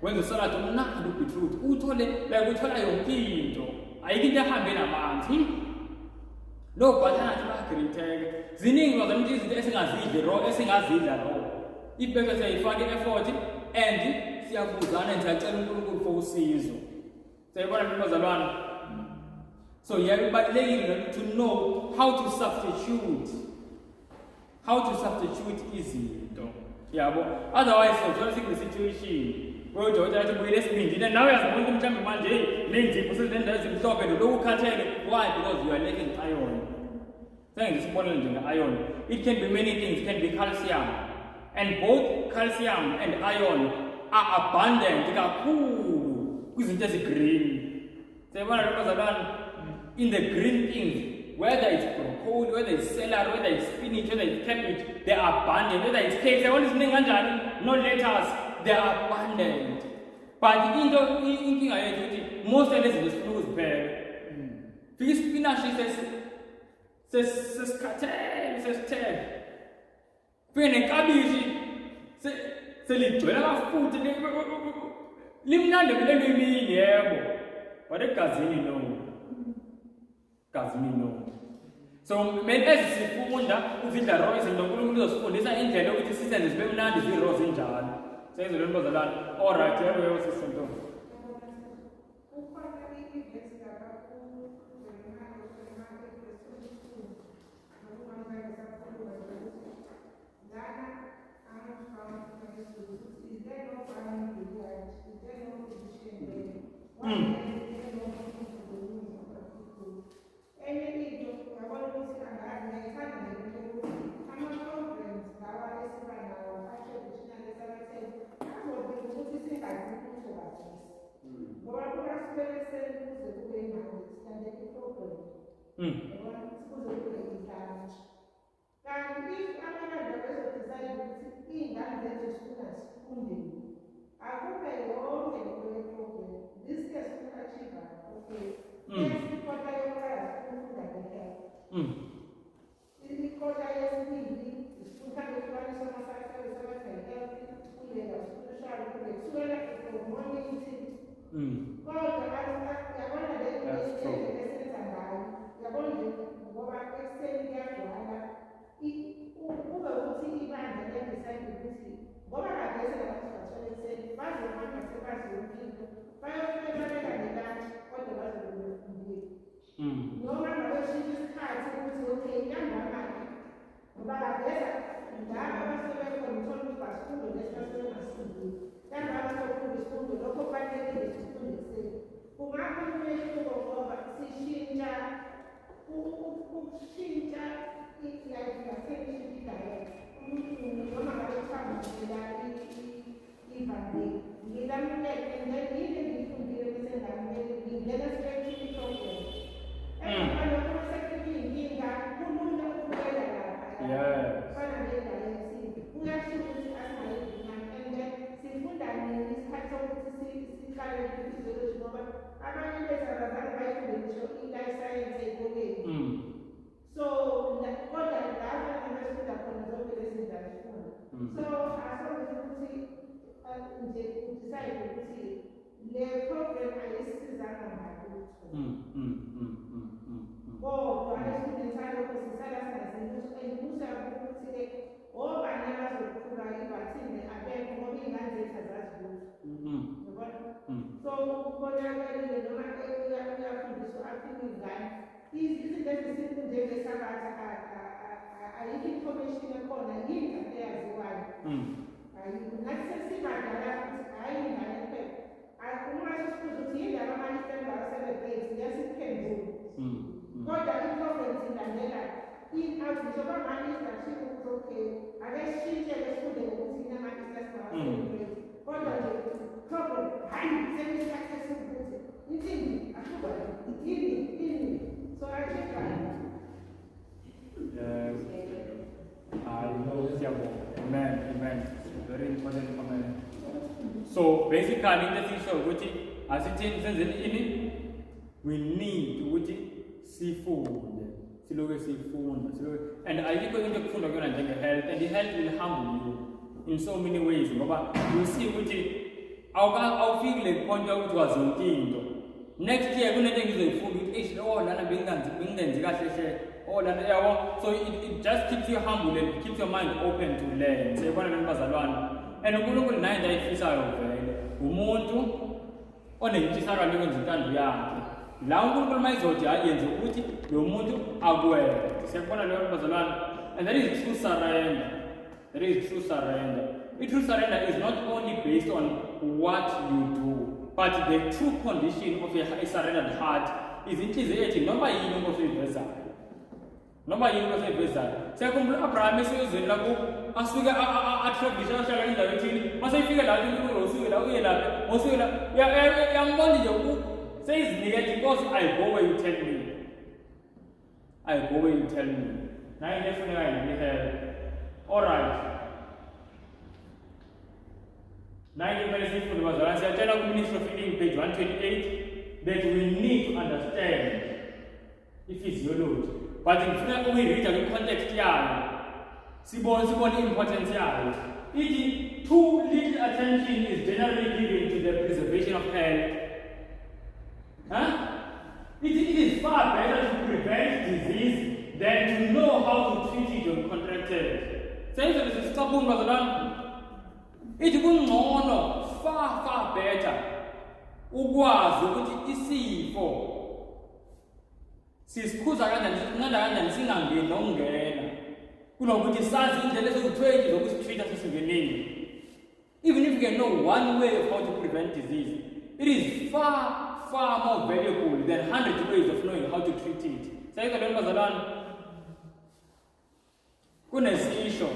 Wenza salad umnandi beetroot. Uthole like uthola yonke into. Ayikho into ehambe namanzi. Lo bhathana bayagretheka. Ziningi bazama izinto esingazidli raw. Ibheke siyayifaka i-effort and siyabuzana and siyacela uNkulunkulu for usizo. Siyabona bazalwana. So kubalulekile to know how to substitute izinto. Yabo, otherwise uthola sikule situation kodwa uthi buyele esibindini nawe uyazi umuntu mhlambe manje lenzipho sezenza ezimhlophe lokhu khathele. Why? Because you are lacking iron. Saying this model nje nge-iron, it can be many things. It can be calcium, and both calcium and iron are abundant kakhulu kwizinto ezigreen. Sayibona lokho bazalwana, in the green things, whether it's broccoli, whether it's celery, whether it's spinach, whether it's cabbage, they are abundant. Whether it's cakes, no lettuce, they are abundant. But inkinga yethu ukuthi most of lezi zifuna ukuzipheka. Fika ispinach sesithele. Fika nenkabishi seligcwele amafutha limnandi kulento emini yebo. But egazini no. So manje sifunda ukudla raw izinto uNkulunkulu uzosifundisa indlela ukuthi sisenze zibe mnandi zi-raw zinjalo. Seyizwe lento bazalana. All right, yebo sisinto. community. Mm. Kodwa yabona le That's true. esenza ngayo. Yabona nje ngoba ekuseni kuyagcwala. Kube ukuthi ibandla liyadecide ukuthi ngoba kade senabantu bathole ekuseni bazohamba sebazi yonke into. Bayofika babeka ne-lunch kodwa bazobuyela. Noma ngabe shintsha isikhathi ukuthi okay iyangakaki ngoba kaveza njalo abasebekhona uthola ukuthi basifundo lesibasebengasifundi kangaba sokhulu isifundo lokho kubalulekile isifundo ekuseni kungakho umehluko ngoba sishintsha ukushintsha i-life yasenishintsha i-diet umuntu noma ngabe kuhamba ngela ivande ngilamulele and then yile ngifundile bese ngamulele ngingena straight to the kodwa esifundisana ukusisala singasentuso entuso ukuthi obani abazokhula ivaccine abekho ngoba iy'ngane zethu azazi lutho. So kubonakalile noma uyafundiswa afike ingane izinto ezisimple njengesabatha ayikho information ekhona yini kahle eyaziwayo. Nathi sesibadala futhi hhayi ingane kuphela uma sisibuza ukuthi yindaba amanye isemba asebebhezi yasiphendula kodwa i-problem silandela in-outreach oba ama-easter chief ukuthi okay ake sishintshe-ke sifunde ngokuthi inama-easter singawaselebrate kodwa nje problem hhayi semisikhathi esikukuthi insimbi akuba ini so ayishifayo. Amen. Very important comment. So basically, into sisho ukuthi asithini senzeni ini we need ukuthi sifunde siloke sifunda and ayikho into ekufunda kuyona njenge-health and the-health will humble you in so many ways ngoba you see ukuthi awufiki le point yokuthi wazi yonke into. Next year kunento engizoyifunda ukuthi lana bengingenzi kahle hle lana yabo. So it just keeps you humble and keeps your mind open to learn. Siyabona nabazalwane and uNkulunkulu naye into ayifisayo vele umuntu onentshisakalo yokwenza intando yakhe. La uNkulunkulu mayizothi ayenze ukuthi lo muntu akwenze. Siyabona leyo nabazalwane and that is true surrender. True surrender is not only based on what you do, but the true condition of a surrendered heart is inhliziyo ethi noma yini onkosoyivezayo. Siyakhumbula Abraham esiyozweni lapho asuke atravisha ahlala indawo ethile maseyifika la uNkulunkulu usuke la uye lapha usuke la yambona nje seyizinikele because I go where you tell me. Nayo into efunekayo ngiyihere. Alright. Nayo kumele siyifunde bazalwane siyatshela ku-Ministry of Healing page 128 that we need to understand i-physiology. But ngifuna ukuyirida kwi-context yayo sibone i-importance yayo. Ithi too little attention is generally given to the preservation of health. It is far better to prevent disease than to know how to treat it when contracted. Senzo lesisicabuni bazalwane. Ithi kungcono far better ukwazi ukuthi isifo sisikhuza kanjani singangeni nokungena kunokuthi sazi indlela ezoku-20 zokusitreat sesingeneni. Even if you can know one way of how to prevent disease, it is far more valuable than 100 ways of knowing how to treat it. Sayika leyo bazalwane kunesisho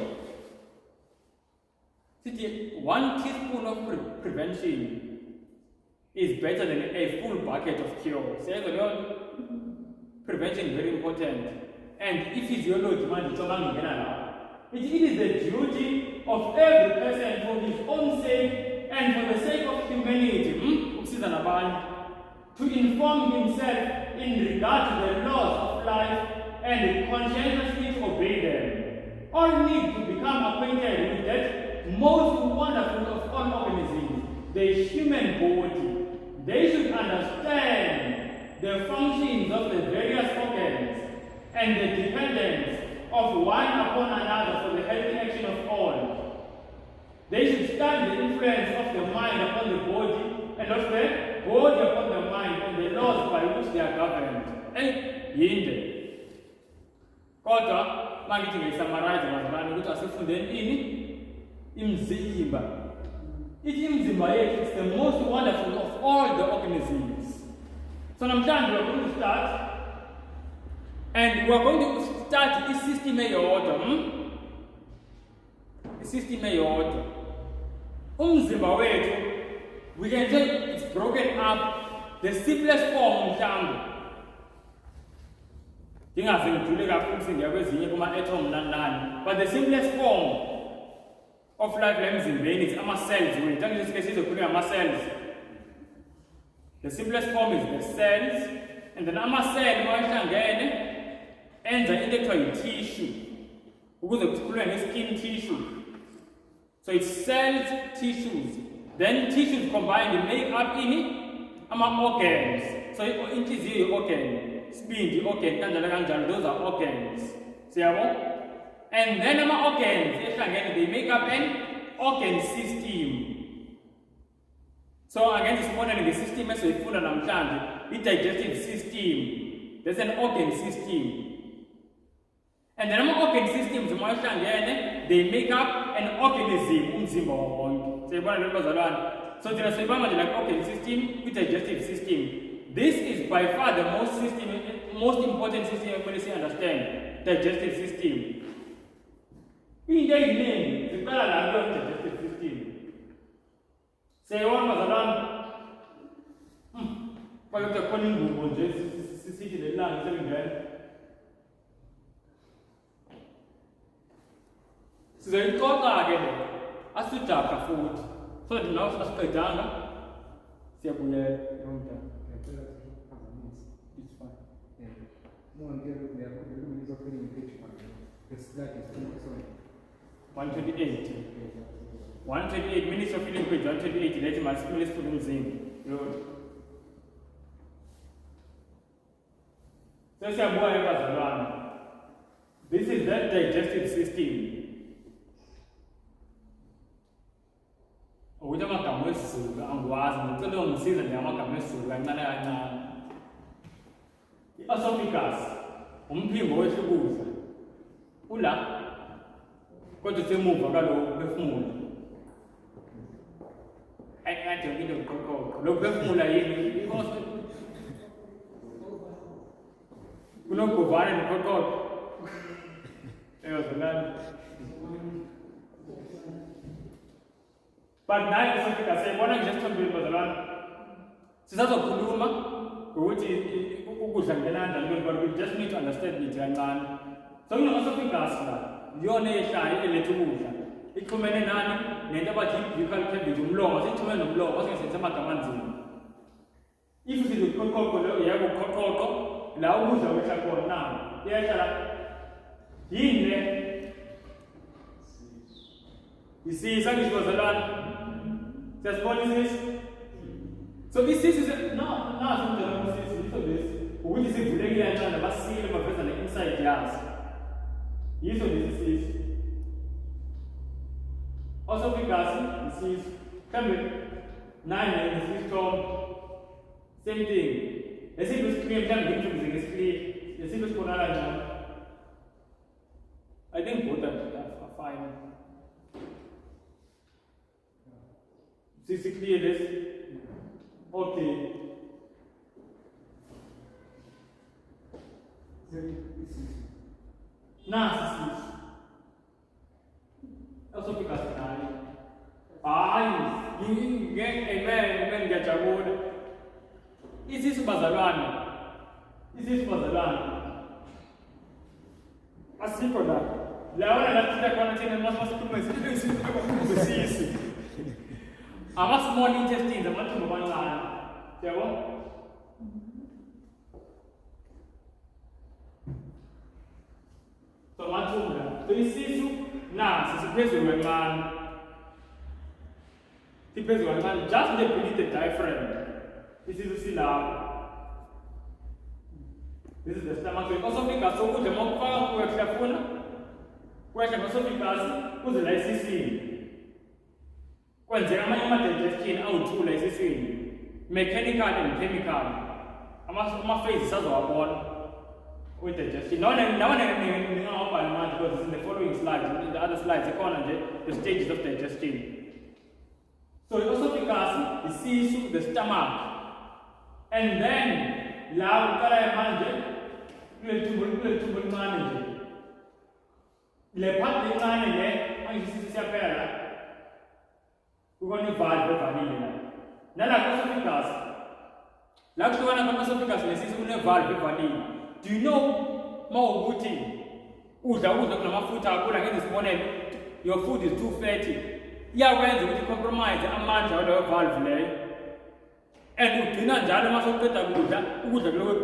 sithi 1 teaspoon of prevention is better than a full bucket of cure. Sayika leyo prevention is very important. And if physiology man it is the duty of every person for his own sake and for the sake of humanity to inform himself in regard to the laws of life and conscientiously obey them. All need to become acquainted with that most wonderful of all organisms, the the human body, they should understand the functions of the various organs and the dependence of one upon another for the healthy action of all. They should study the influence of the mind upon the body and of the body upon the mind and the laws by which they are governed. Yinde. Kodwa mangithi ngesummarize bazalwane ukuthi asifundeni ini imzimba. Ithi imzimba yethu is the most wonderful of all the organisms. So namhlanje we are going to start and we are going to start i-system eyodwa. I-system eyodwa. Umzimba wethu, we can say it's broken up, the simplest form mhlawumbe. Ndingaze ngijule kakhulu singiya kwezinye kuma-atom nani, but the simplest form of life la emzimbeni is ama-cells wethu. Angithi sizokhuluma ngama-cells. The simplest form is the cells, and then ama-cell mawahlangene enza into ekuthiwa yi-tissue, ukuze kukhulunywe nge-skin tissue. So it's cells, tissues. Then tissues combined make up ama-organs. So inhliziyo yi-organ, sibindi organ, kanjalo, those are organs. Siyabo? And then ama-organs ehlangene, they make up an organ system. So again, sibonele nge-system esizoyifunda namhlanje, i-digestive system. There's an organ system. And then ama-organ systems mawahlangene, they make up an organism, umzimba wonke. Siyabona le bazalwane. So thina siyibamba nje like organ system, i-digestive system. This is by far the most important system ekumele siyi-understand, digestive system. Into eziningi ziqala la kuyo digestive system. Siyabona bazalwane. Kwalokho khona ingubo nje sisithi lelanga selingena. Sizoyixoxa ke le asijapha futhi. So that now asiqedanga siyabuyelela yomntana. It's fine. No, they are filling page 1. It's that is sorry. 128. 128 minutes of filling page 128. Let him explain for umzimba. So siyabuya bazalwane. This is that digestive system. Ukuthi amagama esizulu angikwazi ngicela ungisize nje amagama esizulu kancane kancane. I-esophagus umphimbo wesukudla ula kodwa semuva kaloku phefumula. Ayikade into ngoqoqo lokhu phefumula yini kunogovane noqoqo eyozolana. But naye esofika siyibona nje esithombeni bazalwane. Sisazokhuluma ukuthi ukudla ngena kanjani, but we just need to understand it kancane. So kunama-esophagus la, yona ehlayo eletha ukudla. Ixhumene nani? Nento abathi i-buccal cavity, umlomo, sixhumene nomlomo, singasebenzisa amagama anzima. If sithi uqoqoqo lo, yebo uqoqoqo, la ukudla kwehla khona na, iyehla la. Yini le? Isisa ngisho bazalwane. Siyasibona isisi? So isisi naso umnjalo isisi, yiso lesi. Ukuthi sivulekile kancane basile baveza ne-inside yaso. Yiso lesi isisi. Esophagus, isisi. Mhlambe 9 isisi tom. Same thing. Esipho isikliye mhlambe ngimthubize ngesikliye. Esipho sibona kanjani. I think both are fine. Is it clear this? Okay. Narcissist. Esophagus nayo. Hayi, amen ngiyajabula. Isisu bazalwane. Asikho la. Lawana lathi khona thina masikhuluma isisi. Ama-small intestines, amathumbu amancane. Siyabona? So amathumbu la. So isisu nasi siphezulu kancane. Depends on man, just beneath the diaphragm. This is the syllable. This is the stomach. So esophagus, so the mouth works the phone. Question esophagus, who's the lysine? When the digestion out to lysine, mechanical and chemical. My face is also born with digestion. Now because it's in the following slides, in the other slides, the stages of digestion. So the esophagus, the sisu, the stomach, and then loud color manager, tubal manager. Le part de manager, and you see the we're going to valve vanilla. Nala esophagus. Like to one of esophagus, the sisu ne valve vanilla. Do you know more booty? Your food is too fatty. Yeah, when you compromise a man to the valve lay. And you cannot judge us of the low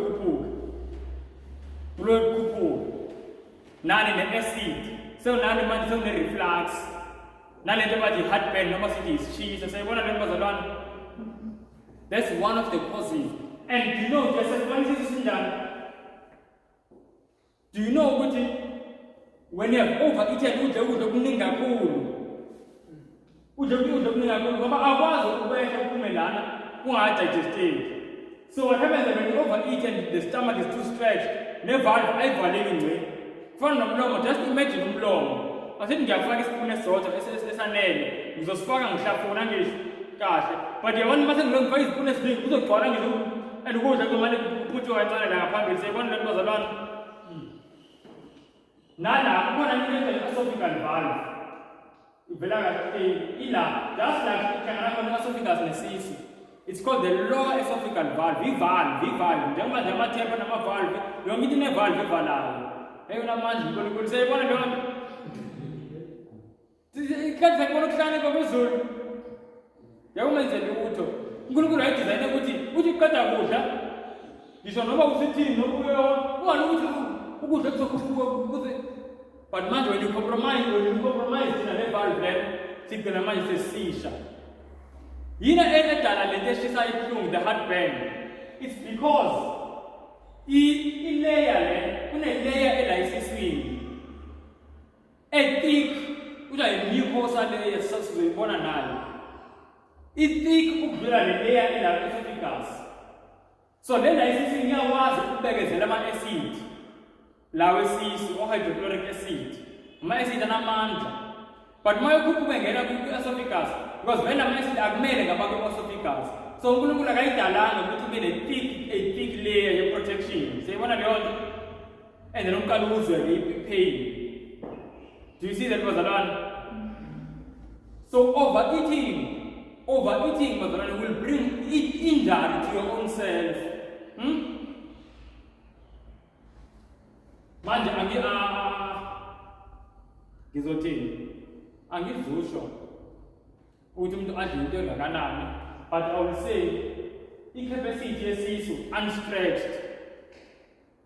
cuckoo. None in the acid. So none of man on the reflux. None of the heart pain, no is cheese. I say, one of them was alone. That's one of the causes. And you know, just as one is done. Do you know what when you have overeaten, so what happens is when you overeat and the stomach is too stretched, never anyway. Just imagine long. I think you have like a spoon of salt, it's a name. It's a spark and sharp for but you want to learn very spoon of sleep, put a corner and go to put your hand on a pump and say, one that was alone. Nana, what I mean is esophageal valve. Just like esophagus, it's called the lower esophageal valve. Valve. You don't need a valve. Hey, una mangi, quello che sei buono, cazzo, quello che sta nel professore. Io come sei dovuto? Quello che hai detto, è così. Usi cazzo cosa? Di sono ma usi non but man, when you compromise in a valve, think the man is seizure. You know, any time the heart pain, it's because in layer, a thick, which I mucosa layer, such as one another. It's thick, layer in our esophagus. So then I see here was the acid. Lawesis or hydrochloric acid. My acid and amanda. But my cook when get up esophagus because when I'm acid I've made about esophagus. So I'm going to write a line of a thick layer of protection. Say one of the and then don't lose the pain. Do you see that was done? So overeating will bring injury to your own self. Manje angizusho ukuthi umuntu adle into engakanani, but I will say i-capacity yesisu unstretched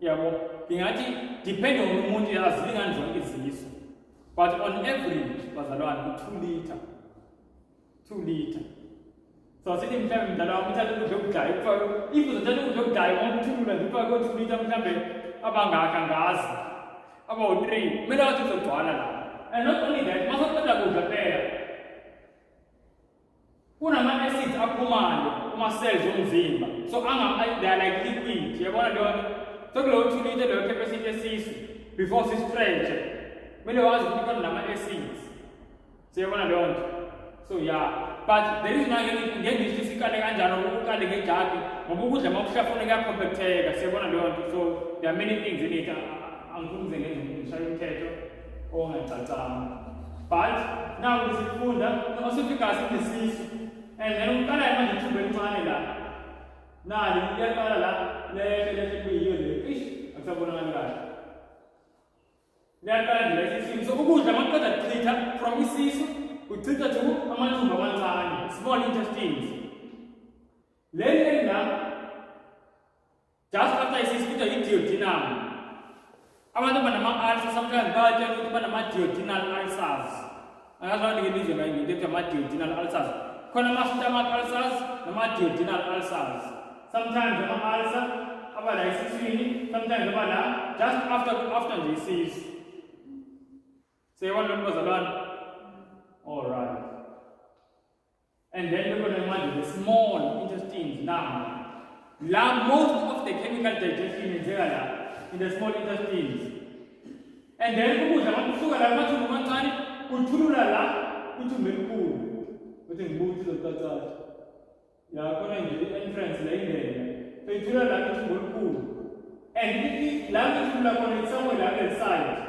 yabo ngingathi depend on umuntu yazilingani zonke izisu, but on average bazalwane 2 liter. So sithi mhlawumbe mdala wami uthatha ukudla okudala kufaka if uzothatha ukudla okudala ngokuthula ufake 2 liter mhlawumbe abangaka ngazi about 3 kumele wathi uzogcwala la. And not only that, masaqeda kudla phela kunama-acids aphumayo kuma-cells omzimba, so they are like liquid. Yabona leyo so kulowo 2 liter leyo capacity yesisu before si-stretch kumele wazi ukuthi kunama-acids. Siyabona leyo nto. So yeah, but there is ngengisho sikale kanjani ukukale ngejagi ngoba ukudla makuhlafuna kuyacompacteka. Siyabona leyo nto. So there are many things in it. Angikuze ngishaye umthetho ongacacanga. But now usifunda esophagus inesisu and then ukala manje ithumbe encane la nali iyaqala la lehle kuyiyo le ish akusabonakali kahle liyaqala nje lesisimu. So ukudla maqeda kuchitha from isisu uchitha to amathumbu amancane, small intestines. Then just after isisu kuthiwa yi-duodenum. Abantu banama-ulcers sometimes bayatshela ukuthi banama-duodenal ulcers. Angazi ngelizwe ngayinto ethi ama-duodenal ulcers. khona ama-stomach ulcers nama-duodenal ulcers. Sometimes ama-ulcer aba la esiswini, sometimes aba la just after nje isisu. Siyabona lokho bazalwane? All right. And then we're going to imagine the small intestines now. Most of the chemical digestion is there in the small intestines. And then we will have to sugar la mathumbu mancane uthulula la ithumbu elikhulu. Uthi ngibuthi zokucaca. Ya khona nje entrance la ingene. So ithulula la ithumbu elikhulu. And la ithulula khona somewhere la at side.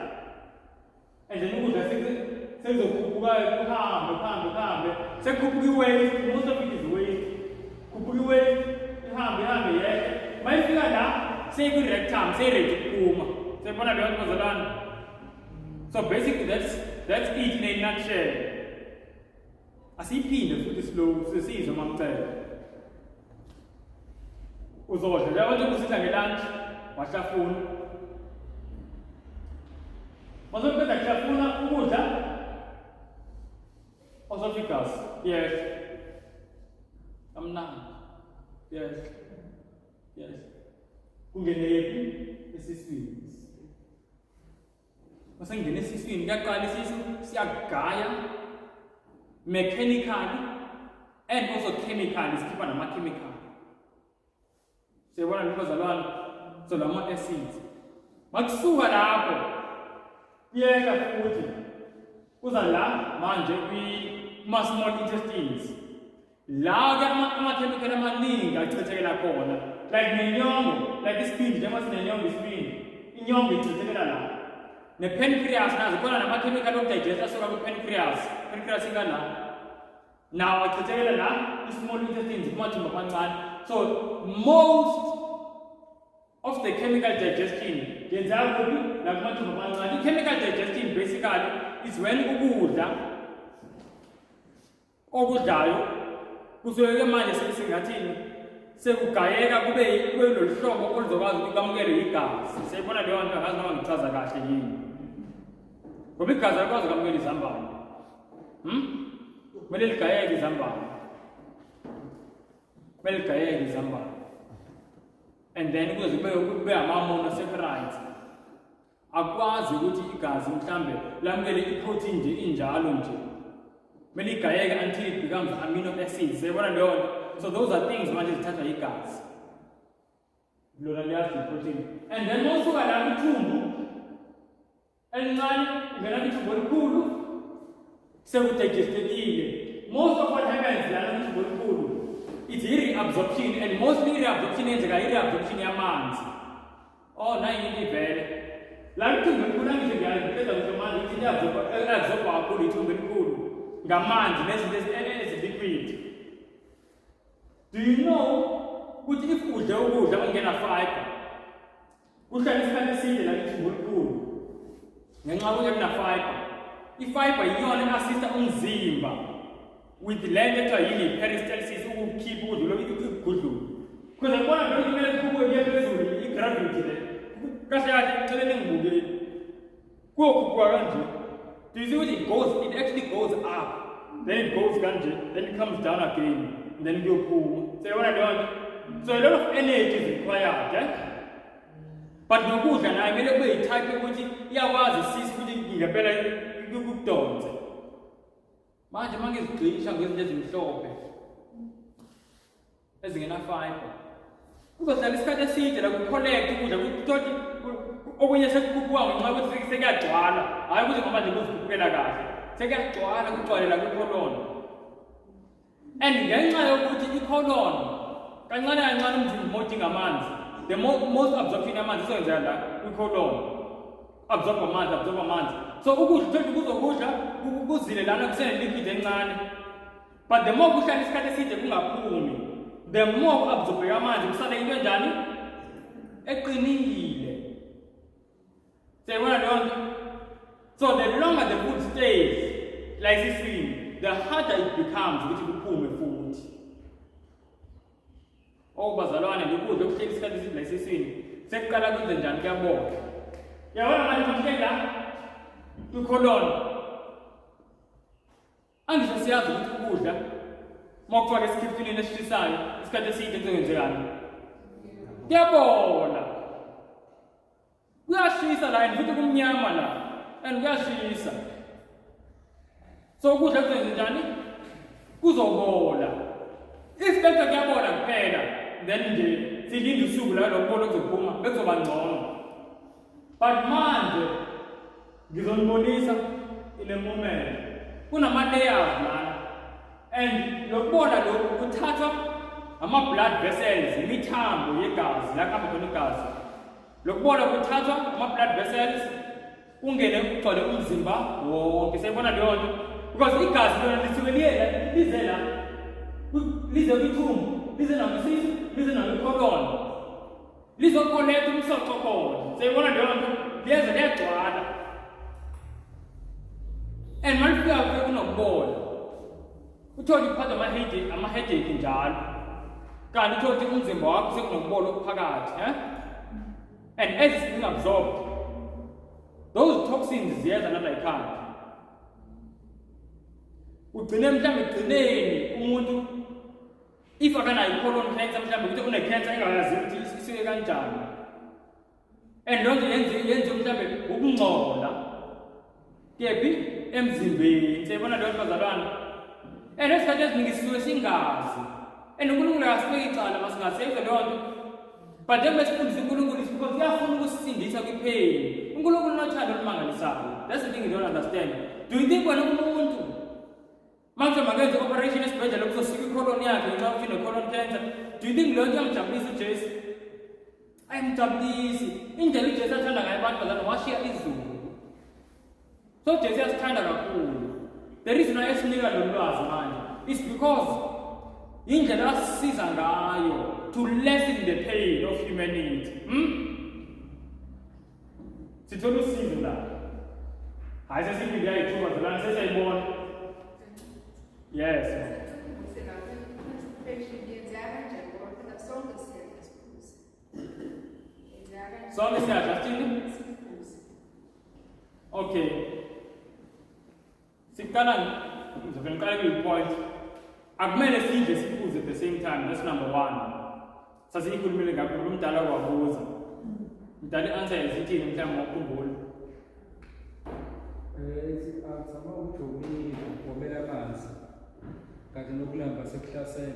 And then ukudla sekuzokhuphuka kuhambe sekukhuphuka iwaste, most of it is waste. Khuphuka iwaste ihambe yeke mayifika la seyiku-rectum seyi-ready ukuphuma. Siyabona leyo nto bazalwane? So basically that's it in a nutshell. Asiyiphinde futhi slow sisizwe mamcela. Uzodla njengoba nje usidla ngelunch wahlafuna. Mazoqeda kuhlafuna ukudla esophagus. Yes. Amnandi. Yes. Kungene yephi esiswini. Masengene esiswini kuyaqala isisu siyagaya mechanically and also chemically, sikhipha nama-chemical. Siyabona lokho bazalwane? So lama-acids makusuka lapho yeka futhi kuza la manje kuma-small intestines. La-ke ama-chemical amaningi achithekela khona, like nenyongo, like isibindi njengoba sinenyongo isibindi, inyongo ichithekela la. Ne-pancreas nazo khona nama-chemical okudigest asuka kwi-pancreas. Pancreas ingala now achithekela la i-small intestines kumathumbu amancane. So most of the chemical digestion yenzeka kuphi la kumathumbu amancane. I-chemical digestion basically is when okudlayo kusuke manje sesingathini sekugayeka kube nohlobo oluzokwazi ukuthi kamukele igazi. Siyibona leyo nto ngazi noma ngichaza kahle yini. Ngoba igazi alikwazi ukamukela izambane. Kumele ligayeke izambane. Kumele ligayeke izambane. And then kuze kube ama-monosaccharides. Akwazi ukuthi igazi mhlambe lamukele i-protein nje injalo nje. Kumele igayeke until it becomes amino acids. Siyibona leyo nto. So those are things manje zithathwa igazi. Lona liyazi protein. And then mawusuka la ithumbu elincane ngena ithumbu elikhulu sekudigestekile. Most of what happens la ithumbu elikhulu it's reabsorption, and mostly reabsorption yenzeka reabsorption yamanzi. Oh nayi into ivele. La ithumbu elikhulu ngisho ngiyaliphetha ukuthi manje ukuthi iabsorba kakhulu ithumbu elikhulu ngamanzi nezinto eziliquid. Do you know ukuthi if udla ukudla okungena fiber kuhlala isikhathi eside la ithumbu elikhulu ngenxa yokuthi kuna fiber. I-fiber yiyona i-assista umzimba with land ekuthiwa yini peristalsis ukukhipha ukudla ikugudlula. Because ngibona vele ukuthi kumele kukhuphuke kuye phezulu i-gravity le kahle kahle eceleni engibukeli kuyokhuphuka kanje. Do you see what it actually goes up, then it goes kanje, then it comes down again, and then kuyophuma. So you want to so a lot of energy is required, but nokudla naye kumele kube yi-type ukuthi iyakwazi isisi ukuthi ngempela ikudonse. Manje mangizigxilisha ngezinto ezimhlophe ezingena fiber kuzohlala isikhathi eside la ku-collect ukudla kuthi okunye sekukhuphuka ngenxa yokuthi sekuyagcwala, hhayi ukuthi ngoba nje kuzikhuphukela kahle, sekuyagcwala kugcwalela kwi-colon. And ngenxa yokuthi i-colon kancane kancane umzimba odinga amanzi, the most absorption yamanzi isenzeka la kwi-colon. Absorb amanzi. So ukudla uthole kuzokudla kuzile lana kusene-liquid encane, but the more kuhlala isikhathi eside kungaphumi, the more absorbeka amanzi kusale into enjani eqinile. Siyabona leyo nto? So the longer the food stays like esiswini, the harder it becomes ukuthi kuphume futhi. Bazalwane lokudla okuhleli isikhathi eside la esiswini sekuqala kwenze njani kuyabola. Yabona manje manje la kwi-colon angisho siyazi ukuthi ukudla Mokufaka esikhifini esishisayo, isikhathi eside kuzenzekani? Kuyabona. Kuyashisa la and futhi kumnyama la. And kuyashisa. So ukudla kwenze njani? Kuzobola. If bese kuyabola kuphela, then nje silinde usuku la lokubona kuzophuma, bekuzoba ngcono. But manje ngizonibonisa in a moment. Kunama layers lana. And lokubona lokhu kuthathwa ama blood vessels, imithambo yegazi la kuhamba khona igazi. Lokubona kuthathwa ama blood vessels ungene ugcwale umzimba wonke. Sayibona leyo nto because igazi lona lisuke lize la lize kwithumbu, lize nakwisisu, lize nakwicolon. Lizokolekta umsoco khona. Sayibona leyo nto liyeza liyagcwala. And malifika kunokubola. Uthole uphatha ama-headache njalo. Kanti uthole ukuthi umzimba wakho sekunokubola okuphakathi, and as it's being absorbed, those toxins ziyeza nala yikhanda. Ugcine mhlawumbe ekugcineni umuntu if akanayo i-colon cancer mhlawumbe ukuthi une-cancer engayazi ukuthi isuke kanjani. And loo nto yenze mhlawumbe ukungcola kephi emzimbeni. Siyayibona leyo nto bazalwane. And esikhathi esiningi sisuke singazi. And uNkulunkulu akasibeki icala masingasenza leyo nto. But then besifundisa uNkulunkulu because uyafuna ukusindisa kwi-pain. uNkulunkulu unothando olumangalisayo. That's the thing you don't understand. Do you think wena umuntu manje makenze operation esibhedlela ukuzosika i-colon yakhe ngenxa yokuthi une-colon cancer? Do you think leyo nto iyamjabulisa uJesu? Ayimjabulisi. Indlela uJesu athanda ngayo abantu bazalwane washiya izulu. So Jesu uyasithanda kakhulu. The reason why esinika lo lwazi manje is because indlela asisiza ngayo to lessen the pain of humanity. Sithola usizo la. Hayi sesiphinda yayithuba zalana sesiyayibona. Yes. Sonke siyadla sithini? Okay. Ngizokwenqala kwi-point. Akumele sidle siphuze at the same time. That's number one. Sasiyikhulumile kakhulu umdala wabuza. Mdala i-answer yazithini mhlawumbe wakhumbula. Isi-answer uma ujomile womela amanzi kanti nokulamba sekuhlasela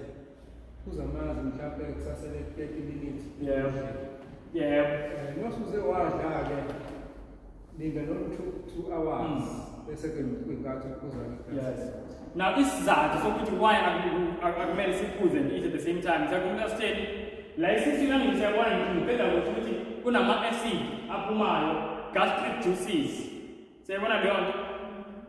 kuza amanzi mhlawumbe kusasele 30 minutes. Nosuze wadla-ke linga noma 2 hours bese ke kwinkathi kuza. Yes. Now isizathu sokuthi why akumele siphuze and eat at the same time. Ngizaku-understand la isisila ngisiyabona ngipenda ukuthi kunama-acid aphumayo, gastric juices. Siyabona leyo nto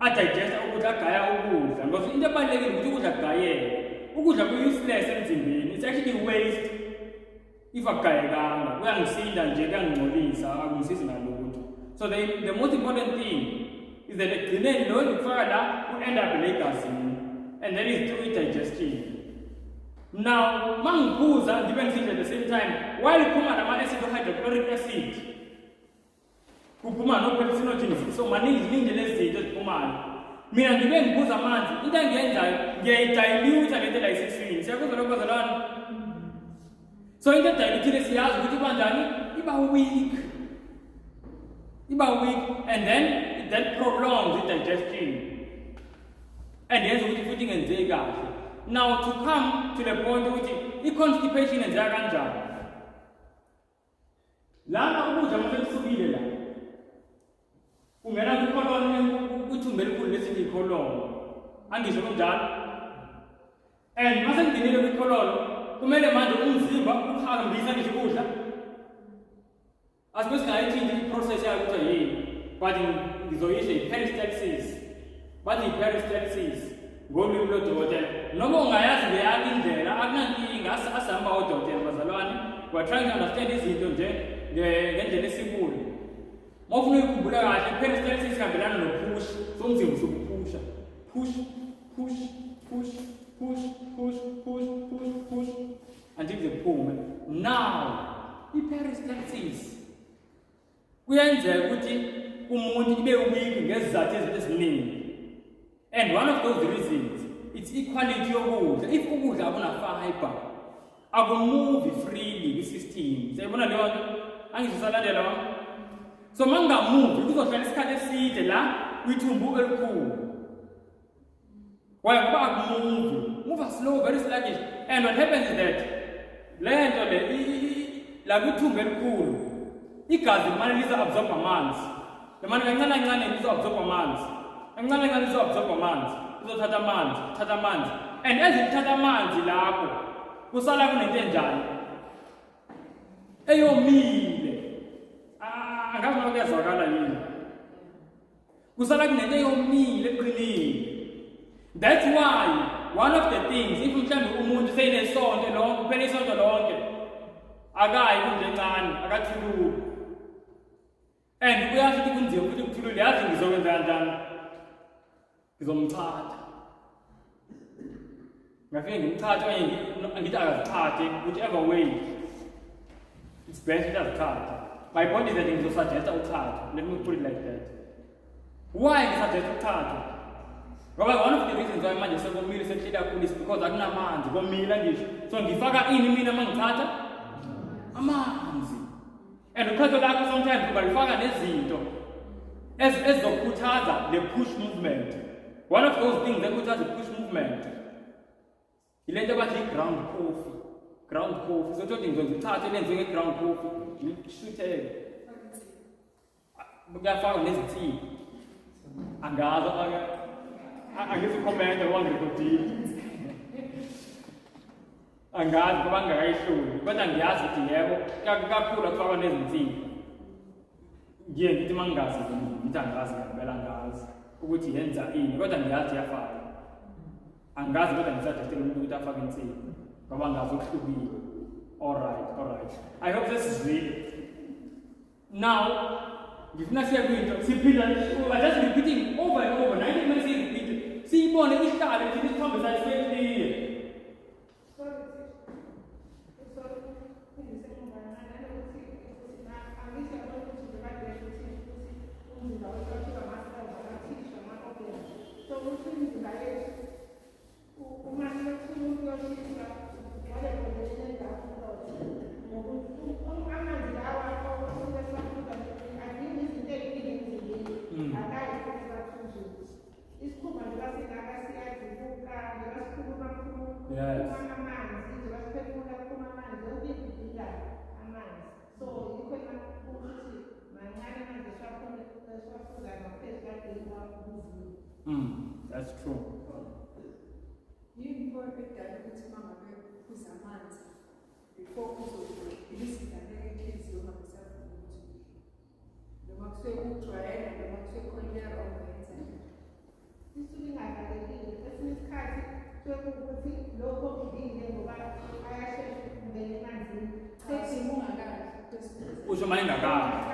adigesta ukudla agaya ukudla ngoba into ebalulekile ukuthi ukudla kugayeke. Ukudla ku-useless emzimbeni. It's actually waste if akugayekanga. Kuyangisinda nje kuyangingcolisa akungisizi ngalutho. So the most important thing is that ekugcineni lo ndikufaka la ku-end up legazini, and that is through digestion. Now mangiphuza ndibe ngisidla at the same time while iphuma nama-acid hydrochloric acid kuphuma no-pepsinogens, so maningi indlela ezinto eziphumayo. Mina ndibe ngiphuza amanzi, into engiyenzayo ngiyayidilute le nto la esiswini. Siyakuzwa lokho bazalwane? So into edilutile siyazi ukuthi iba njani? Iba weak, and then that prolongs the digestion. And yenza ukuthi futhi ingenzeki kahle. Now to come to the point ukuthi i-constipation yenzeka kanjani? Lana ukudla mase kusukile la. Ungena kwi-colon uthumbe elikhulu lesithi i-colon. Angisho kunjalo. And mase ngingenile kwi-colon kumele manje umzimba uhambisa ngisho ukudla. Asibe singayithinta i-process yayo ukuthi yini. But ngizoyisho i-peristalsis. Bathi i-peristalsis ngolwimi lodokotela. Noma ungayazi ngeyakho indlela akunankinga asihamba odokotela bazalwane. We are trying to understand izinto nje ngendlela esinkulu. Uma ufuna ukukhumbula kahle i-peristalsis ihambelana no-push. So umzimba usukuphusha. Push until ziphume. Now i-peristalsis kuyenzeka ukuthi umuntu ibe weak ngezizathu eziningi. And one of those reasons it's equality yokudla. If ukudla akuna-fiber, akumove freely kwi-system. Siyayibona leyo nto? Angizisalandela wami? So mangingamuvi kuzohlala isikhathi eside la kwithumbu elikhulu. Why? Ngoba akumuvi. Move slow, very sluggish. And what happens is that le nto le la kwithumbu elikhulu igazi limane liza-absorb amanzi. Limane kancane kancane liza-absorb amanzi. Kancane kancane liza-absorb amanzi. Lithatha amanzi. And as lithatha amanzi lapho kusala kunento enjani? Eyomile. Angazi noma kuyazwakala yini. Kusala kunento eyomile eqinile. That's why one of the things, if mhlawumbe umuntu seyinesonto lonke, kuphela isonto lonke, akayi kunje encane, akathulule. And uyasho ukuthi kunzima ukuthi ukuthulule, yazi ngizokwenza kanjani? Ngizomthatha. Ngafike ngimthathe okanye ngithi akazithathe, whichever way. It's best ukuthi azithathe. My point is that ngizosugesta ukuthatha. Let me put it like that. Why ngisuggest ukuthatha? Ngoba one of the reasons why manje sekomile sekuhleli kakhulu is because akunamanzi, komila ngisho. So ngifaka ini mina mangithatha amanzi. And ukhetho lakho sometimes ubalifaka nezinto ezizokhuthaza the push movement. One of those things that ekhuthaza the push movement ile nto bathi ground coffee. So tothi ngizozithatha lenziwe nge-ground coffee ngishuthe kuyafaka nezithini angazo angizikhomende wangirekodile angazi ngoba ngingakayihluli kodwa ngiyazi ukuthi yebo kakhulu akufakwa nezinsimbi. Ngiye ngithi uma ngingazi ngithi angazi ngempela angazi ukuthi yenza ini kodwa ngiyazi iyafaka. Angazi kodwa ngisagestele umuntu ukuthi afake insimbi ngoba ngazi okuhlukile. Alright. I hope this is real. Now, ngifuna siya kwinto siphila just repeating over and over 90 minutes repeat. Siyibone ihlale ukuthi isithombe sayo sibe That's true. You perfect that with mama who's a man before this is a very case you have yourself. The Maxwell will try and the Maxwell Collier on the internet. This to be like a business card to put local being there, but I actually the man takes more than Uso mainga ka.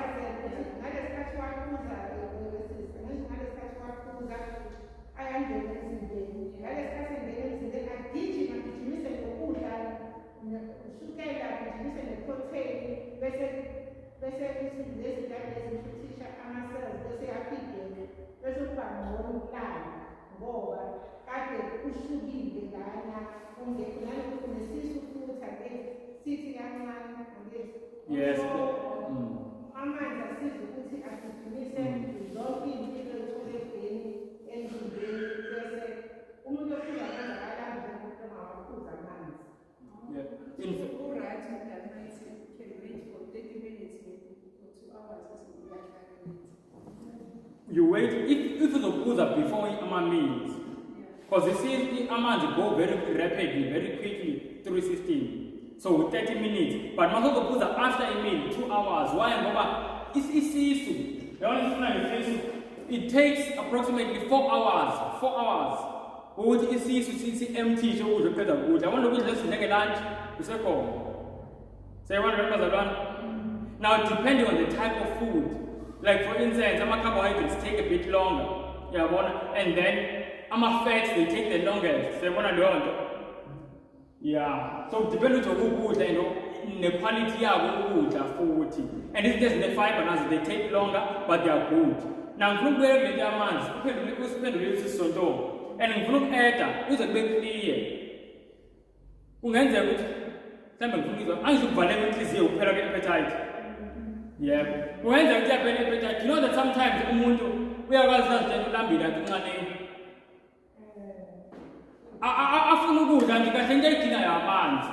Yes. You wait if it's a pause before meals, because this is the amount go very rapidly, very quickly through the system. So 30 minutes, but most of the pause after a meal 2 hours. Why? It takes approximately 4 hours. 4 hours. What is this empty? So we repeat good. I want to just take a lunch. Say one remember the one. Now depending on the type of food. Like for instance, some carbohydrates take a bit longer. And then fats they take the longest. So one don't. Yeah. So depending on food, the quality of food are 40. And if there's the fiber, they take longer, but they are good. Now, from where the amounts, we spend and ngifuna uku-eda uze kube clear. Kungenzeka ukuthi mhlawumbe ngifuna ukuzwa angisho ukuvaleka inhliziyo ukuphela kwe-appetite. Yebo. Kungenzeka ukuthi yaphela i-appetite. You know that sometimes umuntu uyakwazi nje ulambile athi uncaneni. Afuna ukudla nje kahle into ayidingayo amanzi.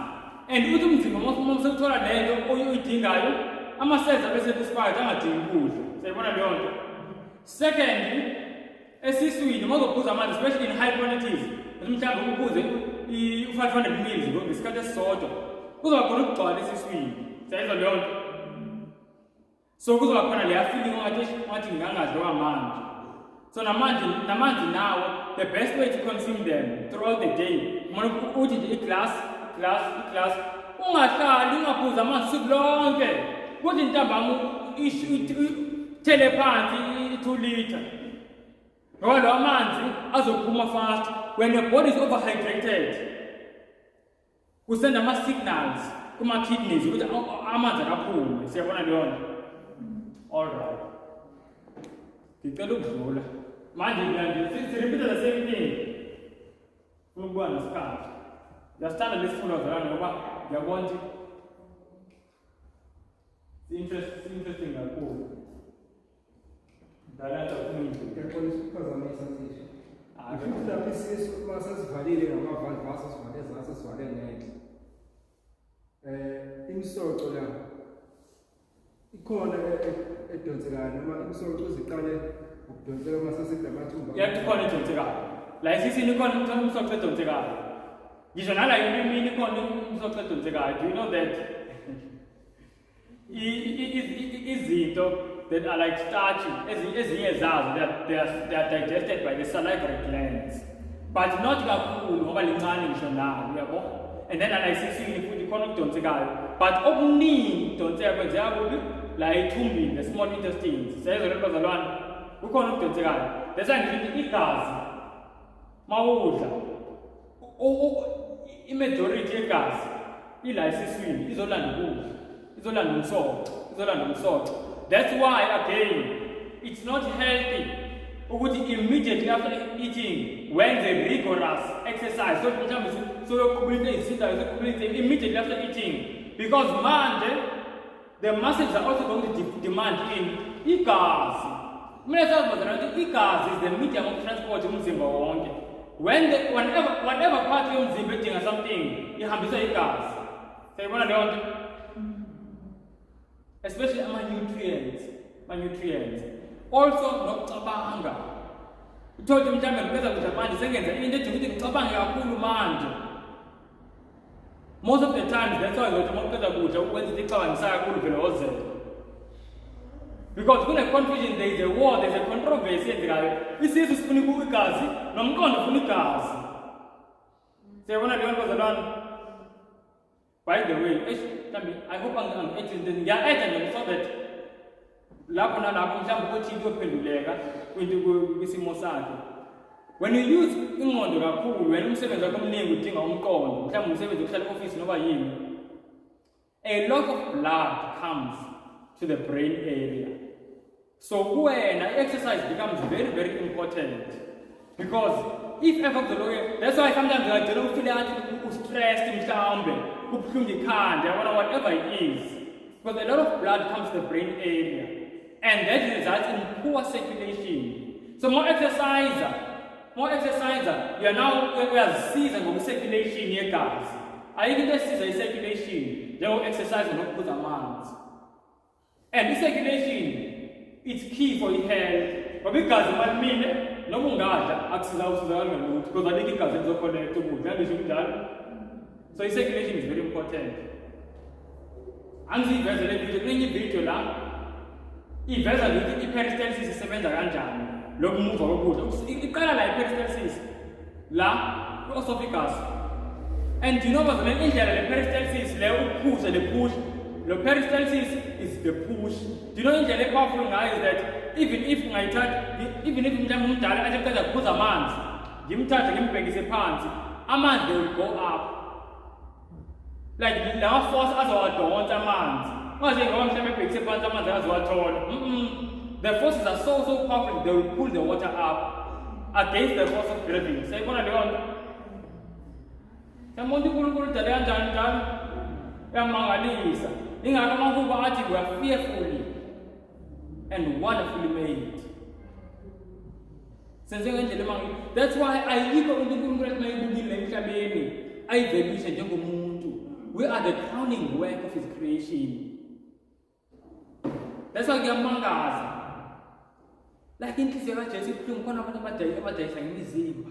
And uthi umzimba uma usuthola lento oyidingayo, ama-cells abe satisfied angadingi ukudla. Sayibona leyo nto. Secondly, esiswini uma uzophuza amanzi, especially in high quantities, mhlawumbe uphuze i-500 ml ngesikhathi esisodwa, kuzoba khona ukugcwala esiswini. Sayizwa leyo nto. So kuzoba khona leya feeling ongathi ngingangadli amanzi. So namanzi nawo, the best way to consume them throughout the day, uma uthi nje iglass, ungahlali ungaphuza amanzi usuku lonke. Kuthi ntambama thele phansi i-2 liter. Ngoba lawo amanzi azophuma fast. When your body is overhydrated, kusenda ama-signals kuma-kidneys ukuthi amanzi akaphume. Siyabona leyo nto? Alright. Ngicela ukudlula. Manje sirepeat the same thing. Funa ukuba nesikhathi. Ngiyasithanda lesifunda zalana ngoba ngiyabona ukuthi interesting kakhulu. Dalata kuningi. Ngiyaqolisa ukuphazamisa ngisho. Futhi lapho isisu uma sesivalile ngamavalve aso sivale zaso sivale ngenhla. Imisoco la ikhona edonsekayo noma imisoco uziqale ukudonseka uma sesihlamathumba. Ikhona edonsekayo. La isisini ikhona imisoco edonsekayo. Ngisho nala yimini ikhona imisoco edonsekayo. Do you know that? Izinto that are like starchy, ezinye zazo, they are digested by the salivary glands, but not kakhulu ngoba lincane ngisho nalo, yabo. And then anayisisini futhi khona ukudonsekayo, but okuningi kudonseka kwenzeka kuphi la ethumbini, the small intestines. Siyezwa lento bazalwane, kukhona ukudonsekayo. That's why ngithi igazi mawudla i-majority yegazi ila esiswini izolanda ukudla, izolanda umsoco. That's why again it's not healthy ukuthi immediately after eating when the rigorous exercise so immediately after eating, because manje the muscles are also going to demand in igazi. Igazi is the medium of transport umzimba wonke. Whenever part yomzimba edinga something ihambiswa igazi. Sayibona leyo nto? Especially ama-nutrients. Also nokucabanga. Uthola mhlawumbe ngibeza kudla manje sengenza into edinga ukuthi ngicabange kakhulu manje. Most of the times that's why uzothi mawuqeda kudla ukwenza into icabangisa kakhulu vele ozela. Because kune confusion, there is a war, there is a controversy endikayo. Isisu sifuna igazi nomqondo ufuna igazi. Siyabona leyo nto zalwana. By the way, I hope I'm editing. Yeah, editing so that lapho nalapho mhlawumbe ukuthi kuyophenduleka kwisimo sakhe. When you use ingqondo kakhulu, when umsebenzi wakho omningi udinga umqondo, mhlawumbe umsebenzi ohlala office noba yini, a lot of blood comes to the brain area. So when exercise becomes very, very important, because if ever that's why sometimes I don't feel stressed, whatever it is, because a lot of blood comes to the brain area, and that results in poor circulation. So more exerciser, you are now season of circulation here, guys. I even just see circulation, they will exercise and not put a man's. And this circulation, it's key for your health. But because 1 minute, no one got access to the because I think it's a connect to so circulation is very important. And the vessel, video if peristalsis is 7 kanjani, look move good. It kind of like peristalsis. La esophagus. And you know what the peristalsis push and the push. The peristalsis is the push. Do you know in the powerful guy is that even if I touch, even if I just put a man's, you touch him back his pants, a man will go up. Like now force us or don't a man's. I say one time picks a pants a man as well tall. The forces are so powerful they will pull the water up. against the force of gravity. Sayibona leyo nto? Yamuntu uNkulunkulu udale kanjani njalo? Uyamangalisa. Ingakho amahubo athi we are fearfully and wonderfully made. Senze ngendlela emangalisayo. That's why ayikho uNkulunkulu ethi mayibukile emhlabeni ayivelishe njengomuntu. We are the crowning work of his creation. That's why kuyamangaza. Like inhliziyo kaJesu ibuhlungu khona abantu abadayisa ngemizimba.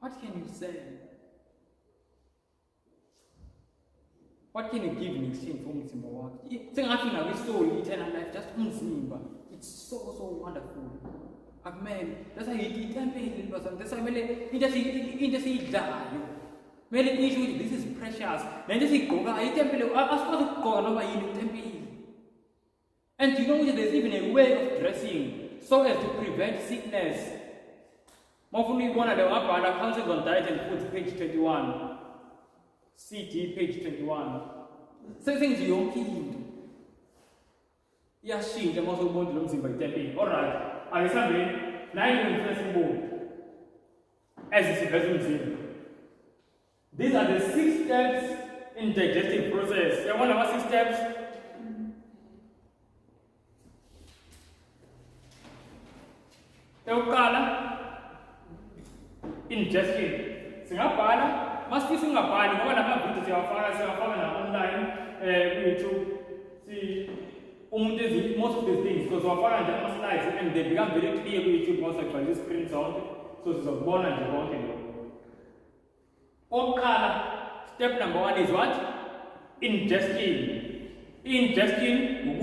What can you say? What can you give in exchange for umzimba wakho? Sengathi nawe isoul, eternal life, just umzimba. It's so wonderful. Amen. That's why itempeli bazalwane. That's why mele into siyidlayo. Mele isho ukuthi this is precious. Lento siyigqoka itempeli asikwazi ukugqoka noma yini itempeli. And you know that there's even a way of dressing so as to prevent sickness. Mawufuna ukubona leyo ngabhala Council on Diet and Food page 21. CD page 21. Senze yonke into. Iyashintsha mawusubona lo mzimba itempeli. Alright. Alexander, nine interesting board as is investment. These are the 6 steps in digestive process. You want about 6 steps? Ingestion. Singapala, must be Singapala. What about videos you are online YouTube? See. Most of these things, because we are just slides and they become very clear with YouTube most actually screen sound, so it's a born and the content. Step number 1 is what? Ingestion. Ingestion,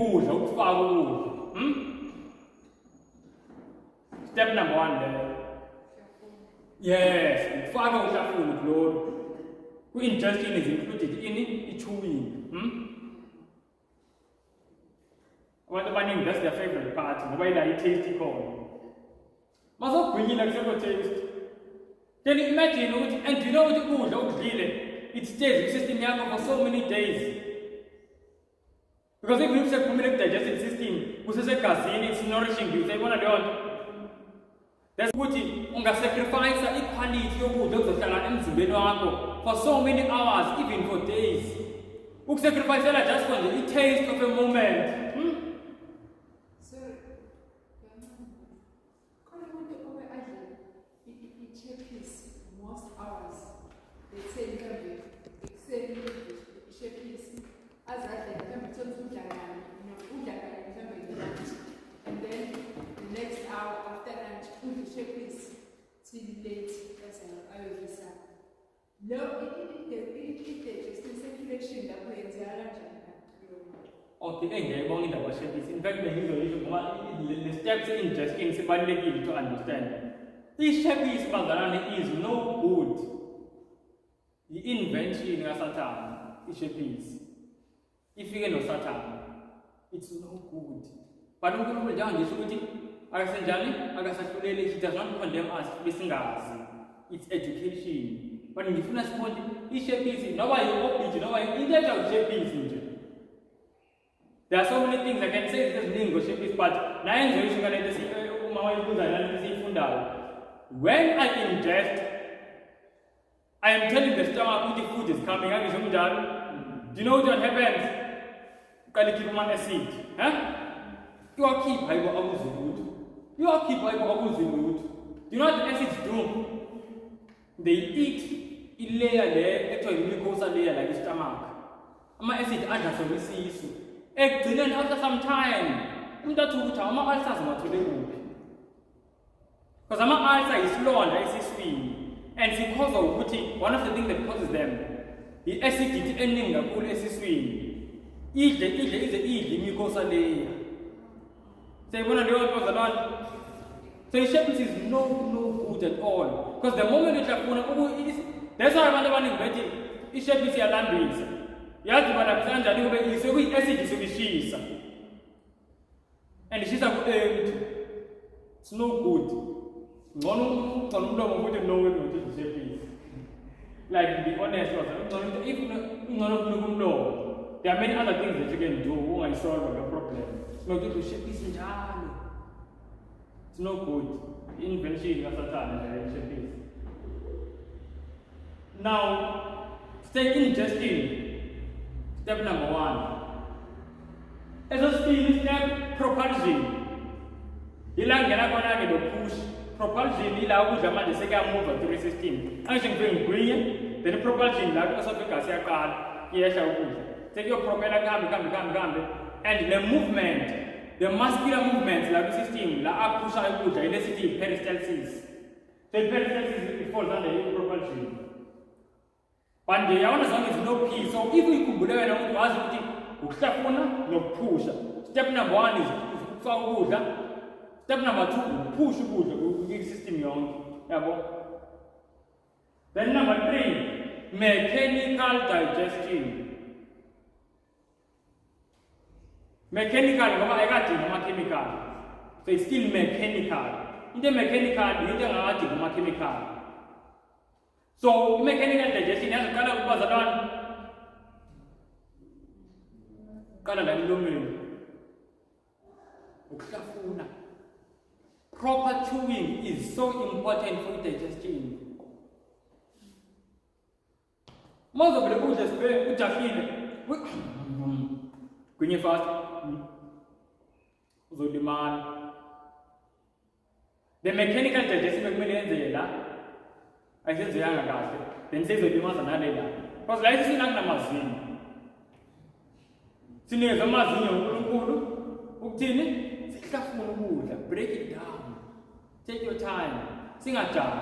Step number 1 there. Yes, ingestion is included in chewing. That's their favorite part. The way they tasty corn. Must not bring in a single taste. Can you imagine? And you know what the good it stays existing for so many days. Because if you say permanent digestive system, which is a casein, it's nourishing you. They want to do. That's good. You sacrifice the equality of good for so many hours, even for days. You sacrifice that just for the taste of a moment. And then the next hour after lunch, put the checklist till late as I will say. No, it's the circulation that we in fact, the steps in ingestion is to understand. This checklist is no good. The invention of Satan is a piece. If you know Satan, it's no good. But don't go down this way. He does not condemn us missing us. It's education. But in the first point, it's a piece. No way you open it, no way you get piece. There are so many things I can say because English is but when I ingest, I am telling the stomach the food is coming. Do you know what happens? Acid. You are keep You are keep Do you know what the acids do? They eat a layer there, actually mucosa layer like the stomach. My acid adds some disease. Then after some time, because my ulcer is low and I see swing. And it's because of which one of the things that causes them, the acidity ending the cool acid swing. Eat the mucosa layer. Say one of the old was alone. So shepherd is no good at all. Because the moment you have that's why I want to bet it shepherd is a land breeze. You have to understand that you say we acid is a she's. And she's it's no good. No wouldn't know what it is. Like to be honest, if no, there are many other things that you can do to solve your problem. No, to shape is in It's no good. Invention of Satan and the ancient days. Now, stay ingesting. Step number 1. As a speed step, propulsion. Ilangena kona ke push. Propulsion ila ukuzama nje seka move through system. Angisho ngivenge ngwiye, then propulsion la kusafika siyaqala, iyesha ukudla. Take your propeller kambe, and the movement, the muscular movements like the system, la push ukudla, ile sithi peristalsis. So peristalsis it falls under the propulsion. But the yawana song is no peace. So if we could believe in what was ukuhlafuna nokuphusha. Step number 1 is ukufaka ukudla. Step number 2 push ukudla ku system yonke. Yabo. Then number 3 mechanical digestion. Mechanical ngoba ayikadingi ama-chemical. So it's still mechanical. Into mechanical into engadingi ama-chemical. So mechanical digestion yazokala ukubazalwana kala la emlomeni ukuhlafuna. Proper chewing is so important for digestion. Most of the food is very ujafile kwenye fast uzolimala. The mechanical digestion kumele yenzela ayisenzeyanga kahle, then sezolimaza nalela. Because la isina kunamazinyo. Sineza amazinyo uNkulunkulu ukuthini? Sihlafuna ukudla. Break it down. Take your time. Singajahi.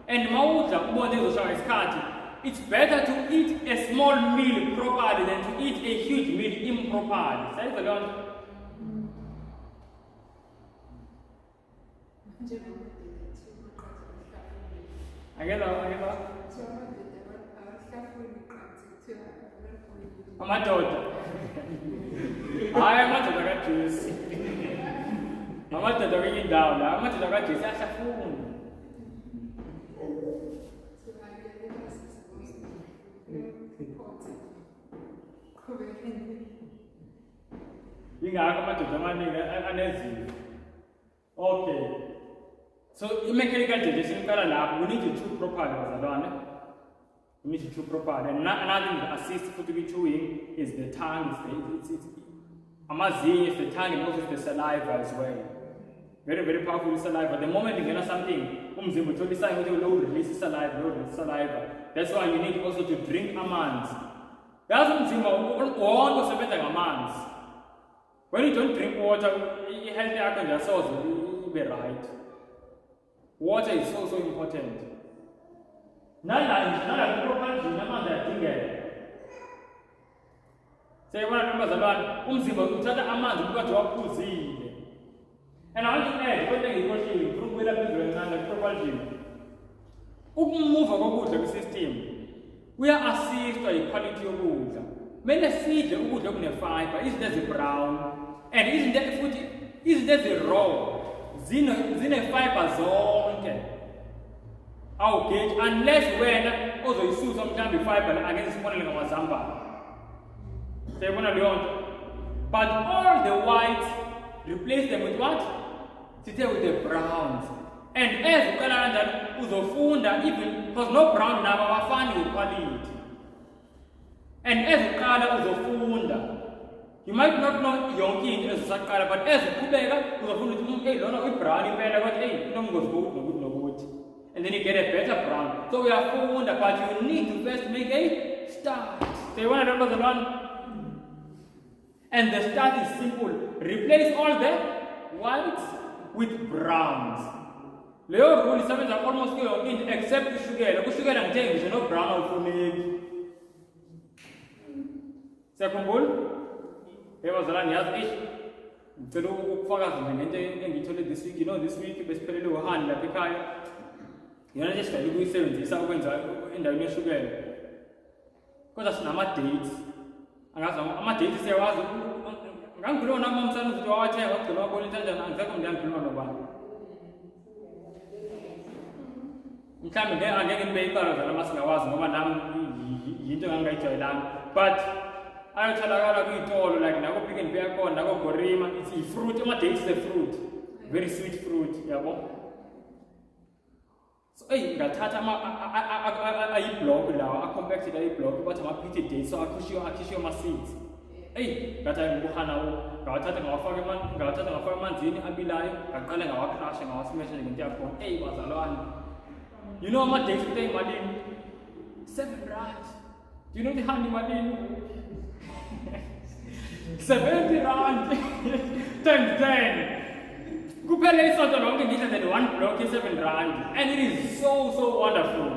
And mawudla ubone uzoshaya isikhathi. It's better to eat a small meal properly than to eat a huge meal improperly. Sayizo leyo. Akela. Amadoda. Hayi amadoda kaJesu. Amadoda kwenye indawo la, amadoda kaJesu ayahlafuna. Ingakho amadoda amaningi anezimo. Okay. So mechanical digestion kala lapho we need to chew properly bazalwane. We need to chew properly. And another thing that assists for chewing is the tongue. It's amazinyo, it's the tongue, and also the saliva as well. Very, very powerful saliva. The moment you get something, umzimba uthola sign ukuthi lo release saliva. That's why you need also to drink amanzi. Yazi umzimba wonke usebenza ngamanzi. When you don't drink water, i-health yakho nje asoze ibe right. Water is so important. Nala propulsion amanzi ayadingeka. Seyibona ntombazalwane, umzimba uthatha amanzi ukade waphuzile. And I want to add, kodwa ngikhohlile, ngifuna ukubuyela phezulu kancane propulsion. Ukumuva kokudla kwi-system kuya-assistwa yi-quality yokudla. Kumele sidle ukudla okune-fiber, izinto ezi-brown, and izinto ezi-raw zine-fiber zonke. Awugeji unless wena ozoyisusa mhlawumbe i-fiber angeke sibonele ngamazambane. Sayibona leyo nto. But all the whites, replace them with what? Sithe with the browns. And as uqala kanjalo uzofunda even because no brown nabo abafani with-quality. And as uqala uzofunda. You might not know yonke into ezisaqala, but as uqhubeka uzofunda ukuthi hey lona uyi-brown impela kodwa hey inongozi nokuthi. And then you get a better brown. So we are funda, but you need to first make a start. So you want to remember the one? And the start is simple. Replace all the whites with browns. Leyo rule isebenza almost kuyo into except ushukela. Kushukela ngithengi nje no brown awufuneki. Siyakhumbula? Bazalwane yazi ngicela ukufakaza ngento engiyithole this week. You know this week besiphelele uHani lapha ekhaya. Yona nje sidala ukuyisebenzisa ukwenza endaweni yeshukela. Kodwa sinama-dates. Angazi ama-dates siyawazi. Ngangikhuluma nami mamsana ukuthi wawathenga wagcina wabona kanjani angizakho ngiyakhuluma nobani. Mhlawumbe angeke nibe icala zala masingawazi ngoba nami yinto engangayijwayelanga. But ayotholakala kuyitolo like nako Pick n Pay yakhona nako Gorima. It's a fruit, ama-dates is a fruit. very sweet fruit, yabo. So ngathatha ayiblock lawa, a-compacted ayiblock, but ama-PT dates, so akhishiwe ama-seeds. Ngathi ngikuhana ngawathatha ngawafaka emanzini abilayo, ngaqala ngawacrusha, ngawasmasha ngento yakhona. Bazalwane. You know ama-dates kuthe imalini? 7 rand. Do you know the honey malini? 70 rand times 10. Kuphela isonto lonke ngidla that one block is 7 rand, and it is so wonderful.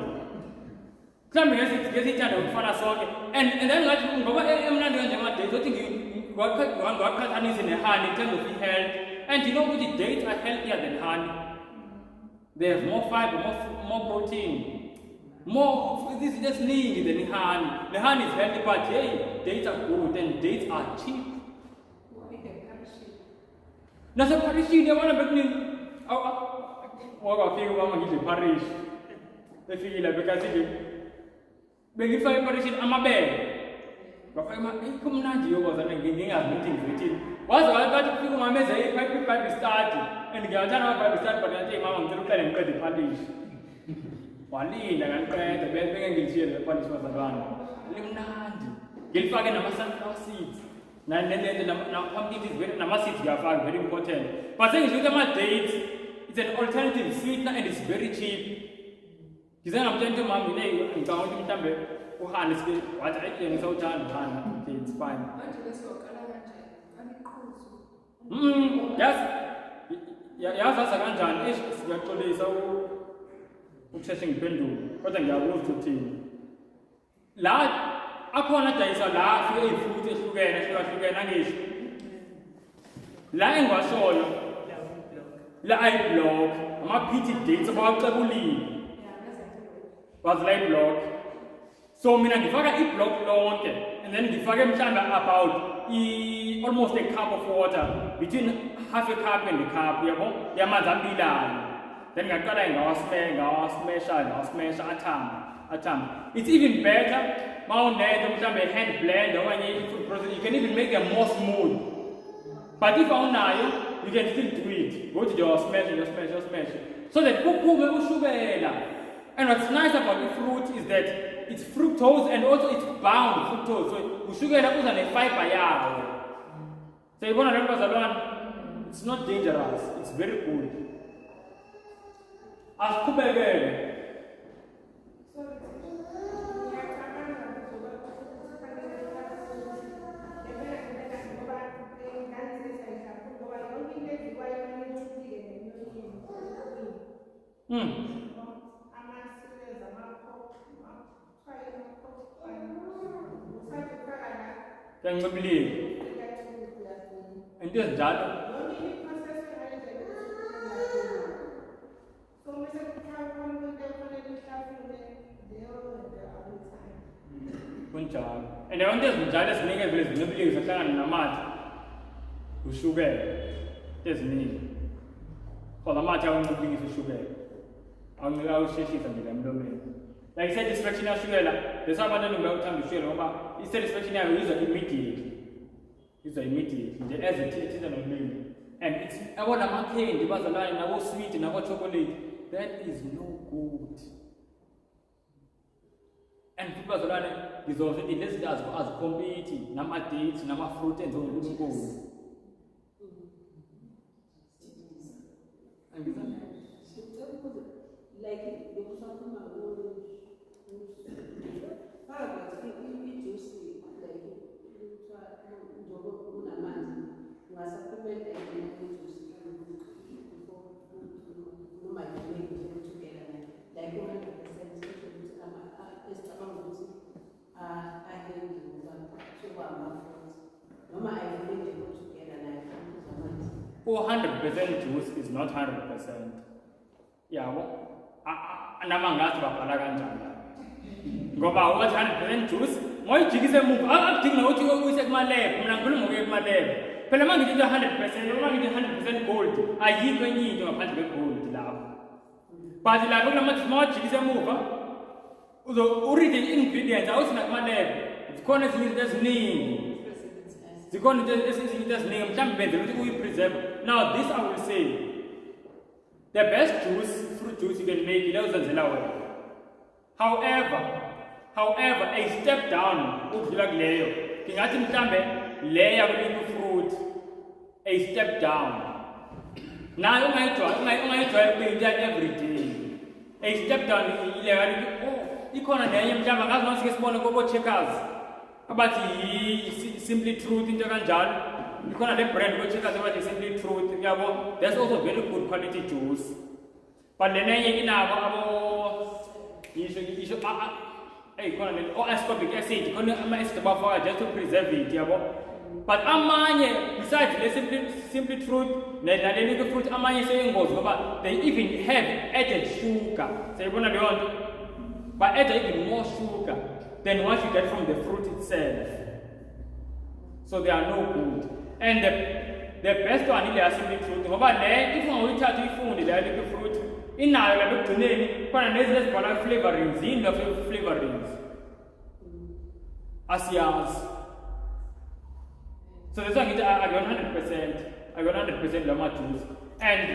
Mhlawumbe ngesithanda ukufana sonke, and then ngathi ngoba emnandi kanje ama-dates othi ngiwaqhathanise ne-honey in terms of health, and you know ukuthi dates are healthier than honey. They have more fiber, more protein, more this is just needed than honey. The honey is healthy, but dates are good and dates are cheap. Nasa parish ni wana bekni wafika mama ngidle parish efikile because bengifaka parish amabele bafaka kumnandi yokozana ngingazi meetings wethini wazi wathi kufika umameza Bible study and ngiyathanda Bible study but ngathi mama ngicela uqale ngiqede parish walinda ngiqede bengeke ngilishiyele parish bazalwane limnandi ngilifake nama-sunflower seeds. Now, pumpkin is very, seeds are very important. But saying look at my dates, it's an alternative sweetener and it's very cheap. Because I'm telling you, mom, I'm going to tell you, what I can so done, okay, it's fine. Yes, that's a ganjan. It's actually so obsessing pendu. What I want to team. Akhona dayisa la afike ifruit ehlukene nangisho la engwashoyo la ayiblock ama-PT dates abawacebulile bazila iblock. So mina ngifaka iblock lonke and then ngifake mhlawumbe about almost a cup of water, between half a cup and a cup yabo yamanzi abilayo, then ngaqala ngawasmasha athamba. It's even better mawunento mhlambe hand blender okanye food processor, you can even make them more smooth. But if awunayo, you can still do it. Go to your smash. So that kuphume ushukela. And what's nice about the fruit is that it's fructose and also it's bound fructose. So ushukela uza ne-fiber yawo. So yibona lento bazalwane, it's not dangerous. It's very good. Asiqhubekele. Yang membeli, itu jalan. Puncak. And orang dia jalan senengah boleh membeli sekarang namat, usugai, dia seneng. Kalau namat jauh membeli usugai, orang lalu sesi sambil membeli. Like satisfaction of sugar, the someone who will come to sugar, it's satisfaction I use immediately. It's immediate. The as it is an meal. And it's I want a mountain, the was a line, I was sweet and I was chocolate. That is no good. And people are running is already listed as competing, number dates, number fruit and so on. Like there was something I wanted. Oh, 100% juice is not 100%. Yeah, nama ngathi baqala kanjani ngoba wathi 100% juice moyijikise move akudinga ukuthi uyise kuma-lab. Mina ngikhuluma ngokuya kuma-lab phela uma ngithi 100% noma ngithi 100% gold ayikho enye into ngaphandle kwe-gold lapho. But lapho kulamathi mawajikise move uride i-ingredients awusina kuma-lab. Zikhona ezinye izinto eziningi, zikhona izinto eziningi mhlawumbe benzela ukuthi uyi-preserve. Now this I will say, The best fruit juice you can make is uzenzela wena. However, a step down ukudlula kuleyo. Ngingathi mhlambe leya kule fruit a step down. Nayo ungayijwayela ukuyidla every day. A step down ile ikhona nenye mhlawumbe ngazi noma sike sibone kobo checkers abathi simply truth into kanjalo ikhona le brand ko checkers abathi simply truth yabo, that's also very good quality juice, but le nenye inabo abo yisho khona le ascorbic acid khona ama acid abafaka just to preserve it yabo, but amanye besides le simply truth naleli fruit amanye seyingozi ngoba they even have added sugar. Sayibona leyo nto, but add even more sugar than what you get from the fruit itself. So they are no good. And the best one is simply truth. Ngoba le if ungayithatha uyifunde le fruit inayo la ekugcineni khona nezibhala flavorings, into flavorings. Asiyazi. So that's why I got 100% lama juice. And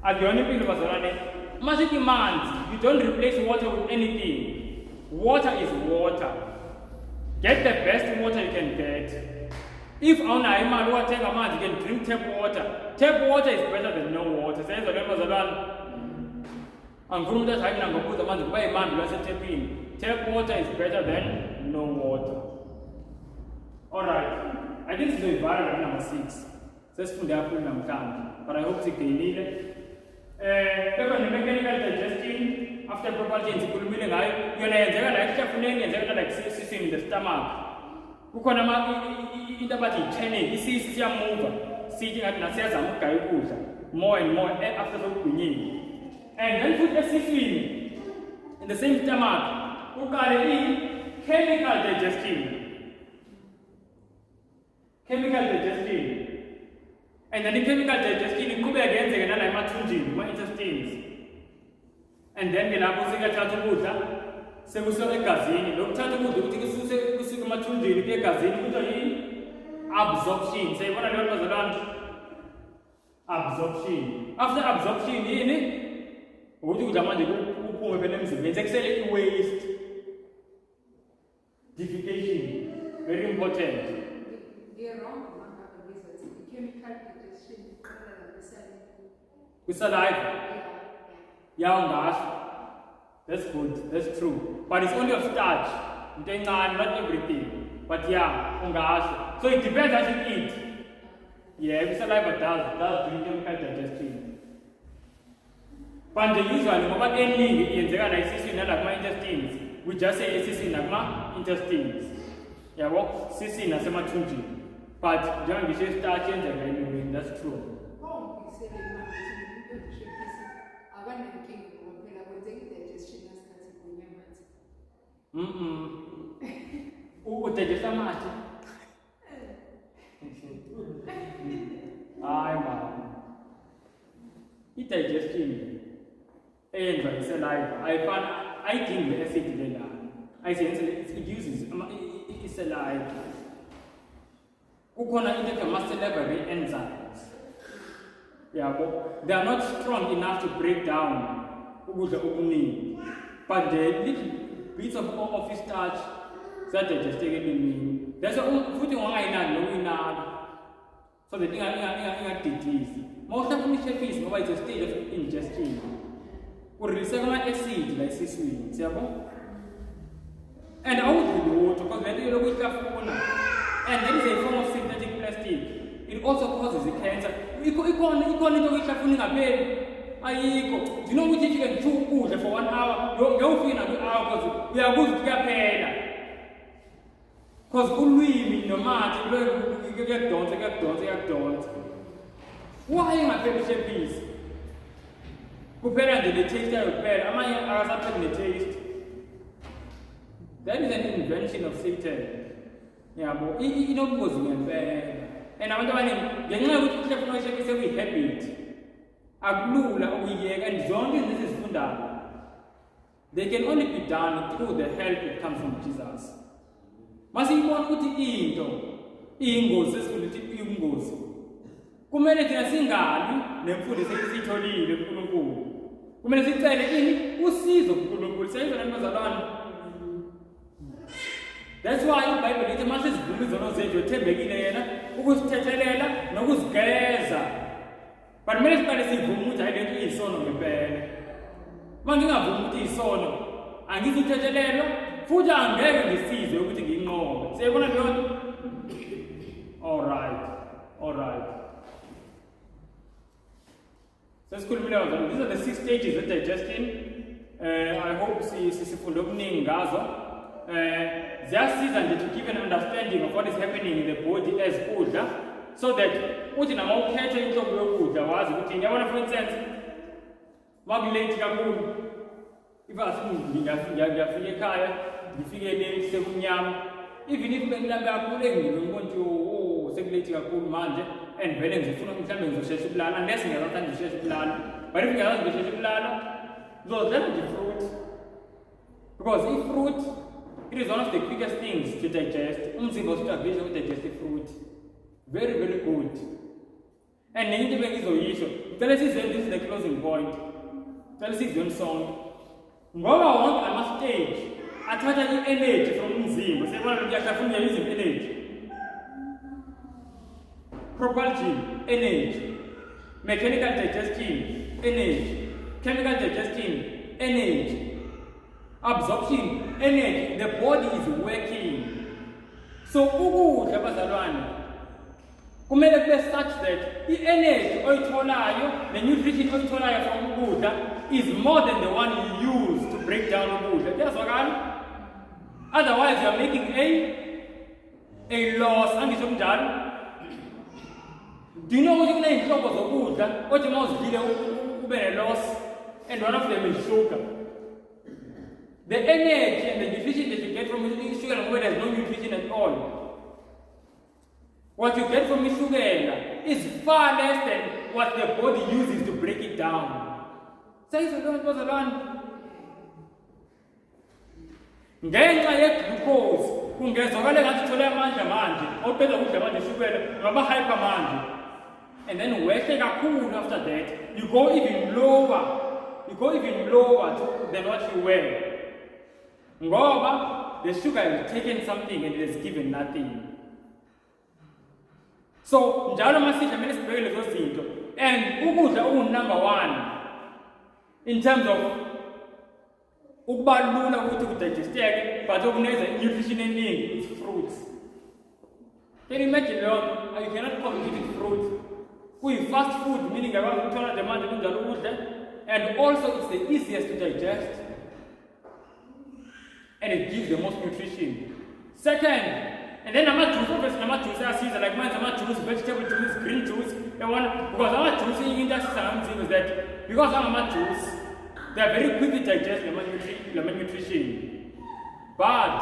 akuyona impilo bazalwane. Masithi manzi, you don't replace water with anything. Water is water. Get the best water you can get. If awunayo imali wathenga amanzi, you can drink tap water. Tap water is better than no water. Senza le bazalwane. Angifuna umuntu athi hayi mina ngokuza amanzi kuba imambi lasetapini. Tap water is better than no water. Alright. I think this is viral number 6. Sesifunde kakhulu namhlanje, but I hope sigainile. The mechanical digestion after propulsion sikhulumile ngayo yona yenzeka la ekuhlafuneni, yenzeka like siswini in the stomach. Kukhona into abathi churning, isisi siyamuva sithi ngathi nasiyazama ukugaya ukudla more and more after sokugwinyile. And then futhi esiswini in the same stomach uqale chemical digestion. And then the chemical digestion kube yenzeka nala emathunjini, intestines. And then lapho sikathatha ukudla sekusuka egazini. Lokuthatha ukudla ukuthi kusuka emathunjini kuye egazini kuthiwa yini? Absorption. Sayibona leyo bazalwane? Absorption. After absorption yini? Ukuthi ukudla manje kuphume phela emzimbeni sekusele i-waste. Defecation. Very important. With saliva. Yeah, that's good, that's true. But it's only of starch. Not everything. But yeah, so it depends as you eat. Yeah, with saliva does do chemical digestion. But the usual, about any intestines, we just say intestines. Yeah, well, sisi nasema tunji. But during the shift starch and that's true. Udigesta mati. Digestion. And by saliva. I think the acid in that. I say it uses it's saliva. Ukona intake muscle level enzymes. Yeah, but they are not strong enough to break down ukudla okuningi. But the little bits of office starch that they just take in. That's futhi ungayinani lokuyinani. So the thing disease. Most of the chefs know it's a state of ingestion. Release acid like siswini, siyabo? And I would do water because when you look at and there is a form of synthetic plastic. It also causes cancer. You can't do you know what you can do good for 1 hour? Don't feel an hour because we are good to get paid. Because ulwimi nomati get why am I favorite piece? Kuphela nje the taste ayopela amanye akasapheli the taste. That is an invention of Satan. Yabo inobungozi ngempela. And abantu abaningi ngenxa yokuthi uhlefuna ushekise kuyi-habit akulula ukuyiyeka, and zonke izinto ezifundayo they can only be done through the help that comes from Jesus. Masiyibona ukuthi into iyingozi esifuna ukuthi iyingozi kumele thina singali nemfundiso esiyitholile kuNkulunkulu. Kumele sicele ini usizo kuNkulunkulu. Sayizwa nani bazalwane? That's why iBhayibheli lithi mase sivuma izono zethu ethembekile yena ukusithethelela nokuzigeza. But kumele siqale sivume ukuthi hayi lento iyisono ngempela. Mangingavumi ukuthi iyisono angizithethelelo futhi angeke ngisize ukuthi ngiyinqobe. Siyabona leyo nto? All right. Sesikhulumile ngazo. These are the 6 stages of digestion. I hope sifunde okuningi ngazo. Ziyasiza nje to give an understanding of what is happening in the body as kudla, so that uthi nama ukhethe inhlobo yokudla wazi ukuthi ngiyabona for instance makulate kakhulu ibasi ngiyafika ekhaya ngifike le sekumnyama even if bengilambe kakhulu engibona sekulate kakhulu manje and vele ngifuna mhlambe ngizoshesha ukulala unless ngiyazathanda ngisheshe ukulala, but if ngiyazathi ngisheshe ukulala ngizodla nje fruit, because fruit it is one of the quickest things to digest. Umzimba usuqabisha ukudigest fruit. Very, very good. And nenye into bengizoyisho, ngicela sizenze, this is the closing point. Ngicela sizwe song. Ngoba wonke ama stage athatha i-energy from umzimba. Siyabona ukuthi uyafuna use energy. Propulsion, energy. Mechanical digestion, energy. Chemical digestion, energy. Absorption, energy, the body is working. So ukudla bazalwane kumele kube such that the energy oyitholayo, the nutrition oyitholayo from ukudla is more than the one you use to break down ukudla. Kuyazwakala? Otherwise you are making a loss. Angisho kunjalo. Do you know ukuthi kuneyinhlobo zokudla othi mawuzidlile ube ne-loss, and one of them is sugar. The energy and the nutrition that you get from sugar and there's no nutrition at all. What you get from sugar is far less than what the body uses to break it down. Says bazalwane. Ngenxa ye-glucose kungezwakala ngathi uthola amandla manje, awuqeda ukudla manje ishukela ngaba hyper manje. And then wehle kakhulu after that, you go even lower. Than what you were. Ngoba the sugar has taken something and it has given nothing. So njalo masisha mele sibheke lezo zinto, and ukudla number 1 in terms of ukubalula ukuthi kudigesteke but okuneza nutrition eningi is fruits. Can you imagine leyo? You cannot compete with fruit. Fast food, meaning abantu ukuthola demand kunjalo ukudla, and also it's the easiest to digest. And it gives the most nutrition. Second, and then juice, obviously juice are like mine, juice, vegetable juice, green juice, because juice in is that because juice, they are very quick to digest the nutrition. But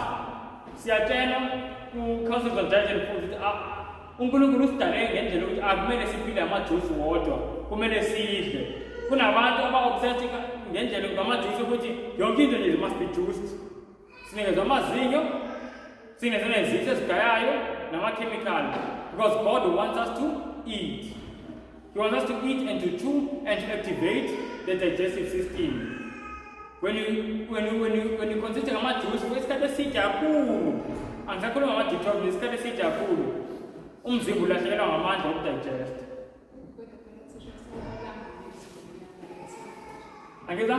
siyatshela council of digestion foods uNkulunkulu usidale ngendlela ukuthi akumele siphile amajuice wodwa, kumele sidle. Kunabantu aba-obsessed ngendlela ngamajuice ukuthi yonke into nje must be juiced. Sinikezwa amazinyo, sinikezwa nezitho ezigayayo nama-chemical, because God wants us to eat. He wants us to eat and to chew and to activate the digestive system. When you consider amajuice, isikhathi eside kakhulu, angisakhuluma ngama-detox, isikhathi eside kakhulu, umzimba ulahlekelwa ngamandla okudigest. Angeza?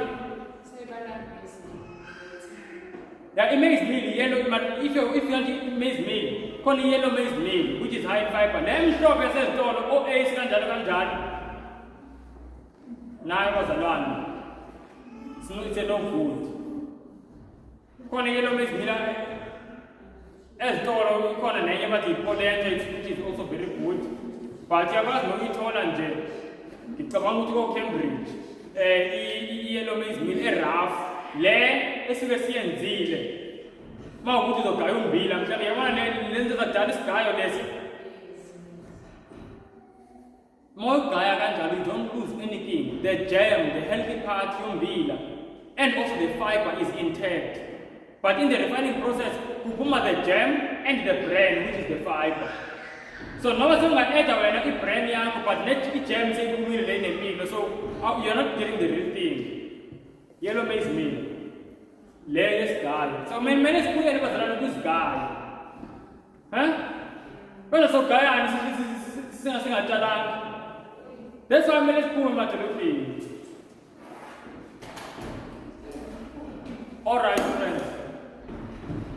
Yeah, maize meal, yellow, but if you want maize meal, call it yellow maize meal, which is high fiber. Let me stop and say, oh, is kanjalo. Now was a one. It's a no food. Call it yellow maize meal. As tall, call a name, but which is also very good. But you have no eat all and jail. It's about to go Cambridge. Yellow maize meal, rough. Le esike siyenzile mawukuthi uzogaya umbila mhlawumbe yabona lento zakudala isigayo lesi mawugaya kanjalo you don't lose anything. The germ, the healthy part yombila and also the fiber is intact, but in the refining process kuphuma the germ and the bran, which is the fiber. So noma senga-add wena i-brand yakho, but let i-jam seyikumile le nempilo, so you're not getting the real thing. Yellow maize meal. Le yesigayo. So kumele sibuyele bazalwane kwisigayo. Kodwa sogayani singatshalanga. That's why kumele siphume emadolobheni. Alright friends.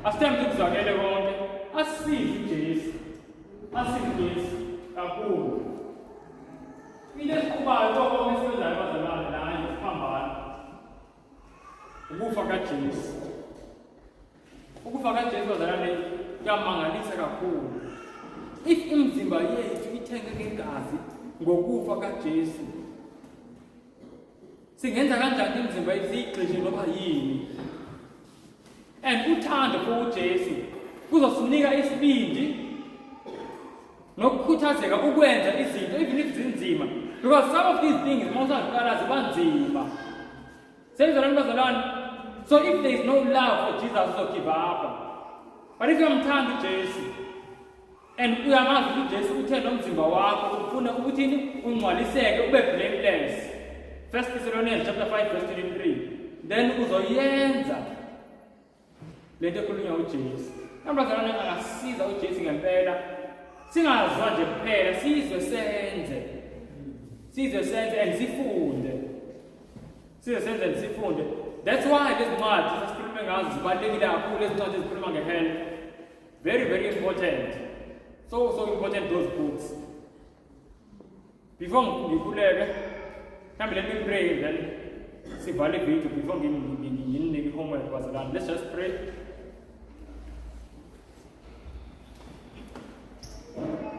Asithembe ukuzakele konke. Asisize uJesu. Asisize uJesu kakhulu. Into esiqhubayo konke esikwenzayo bazalwane la siphambana. Ukufa kaJesu. Ukufa kaJesu bazalwane kuyamangalisa kakhulu. If imizimba yethu ithengeke igazi ngokufa kaJesu, singenza kanjani imizimba yethu siyigxishe noba yini? And uthando for uJesu kuzosinika isibindi nokukhuthazeka ukwenza izinto even if zinzima, because some of these things mawusaziqala zibanzima. Senzalani bazalwane? So if there is no love for Jesus, uzogive up. But if uyamthanda uJesu and uyamazi ukuthi uJesu uthanda umzimba wakho, ufuna ukuthini ungcwaliseke ube blameless. 1 Thessalonians chapter 5 verse 23. Then uzoyenza lento ekhulunywa uJesu. Abazalwane angasiza uJesu ngempela. Singazwa nje kuphela, sizwe senze. Sizwe senze and sifunde. Sizwe senze and sifunde. That's why lezi ncwadi sesikhuluma ngazo zibalulekile kakhulu, lezi ncwadi ezikhuluma nge-health. Very, very important. So important those books. Before ngikhuleke, let me pray then sivale video before nginike homework bazalwane. Let's just pray.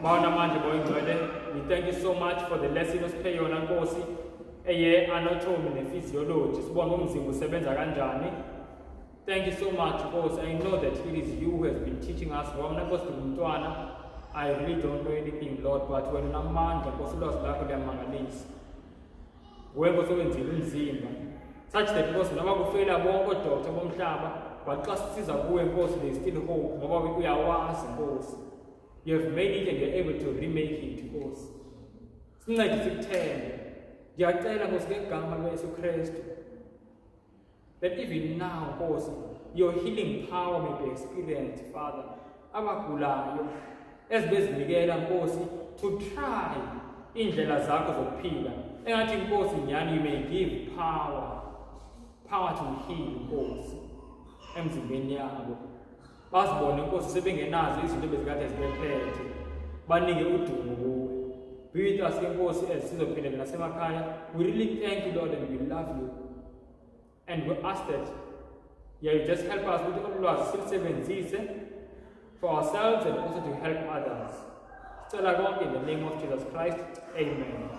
Bawona manje boyingcwele, we thank you so much for the lesson osiphe yona Nkosi eye anatomy ne-physiology. Sibone umzimba usebenza kanjani. Thank you so much Nkosi. I know that it is you who has been teaching us. Wona Nkosi ngumntwana, I really don't know anything Lord, but wena unamandla Nkosi, ulwazi lakho luyamangalisa. Wena Nkosi wenzile umzimba such that Nkosi noma kufela bonke odokotela bomhlaba, but xa sisiza kuwe Nkosi there is still hope ngoba uyawazi Nkosi. You have made it and you are able to remake it Nkosi. Sincede sikuthembe. Ngiyacela Nkosi ngegama likaYesu Kristu that even now Nkosi your healing power may be experienced Father. Abagulayo ezibezinikela Nkosi to try indlela zakho zokuphila. Engathi Nkosi nyani you may give power to heal Nkosi emzimbeni yabo. Basibone Nkosi sebengenazo izinto bezikade zibephethe, banike udumo kuwe. Be with us Nkosi as sizophelela nasemakhaya. We really thank you Lord and we love you. And we ask that you just help us with ulwazi silisebenzise for ourselves and also to help others. Sicela konke in the name of Jesus Christ. Amen.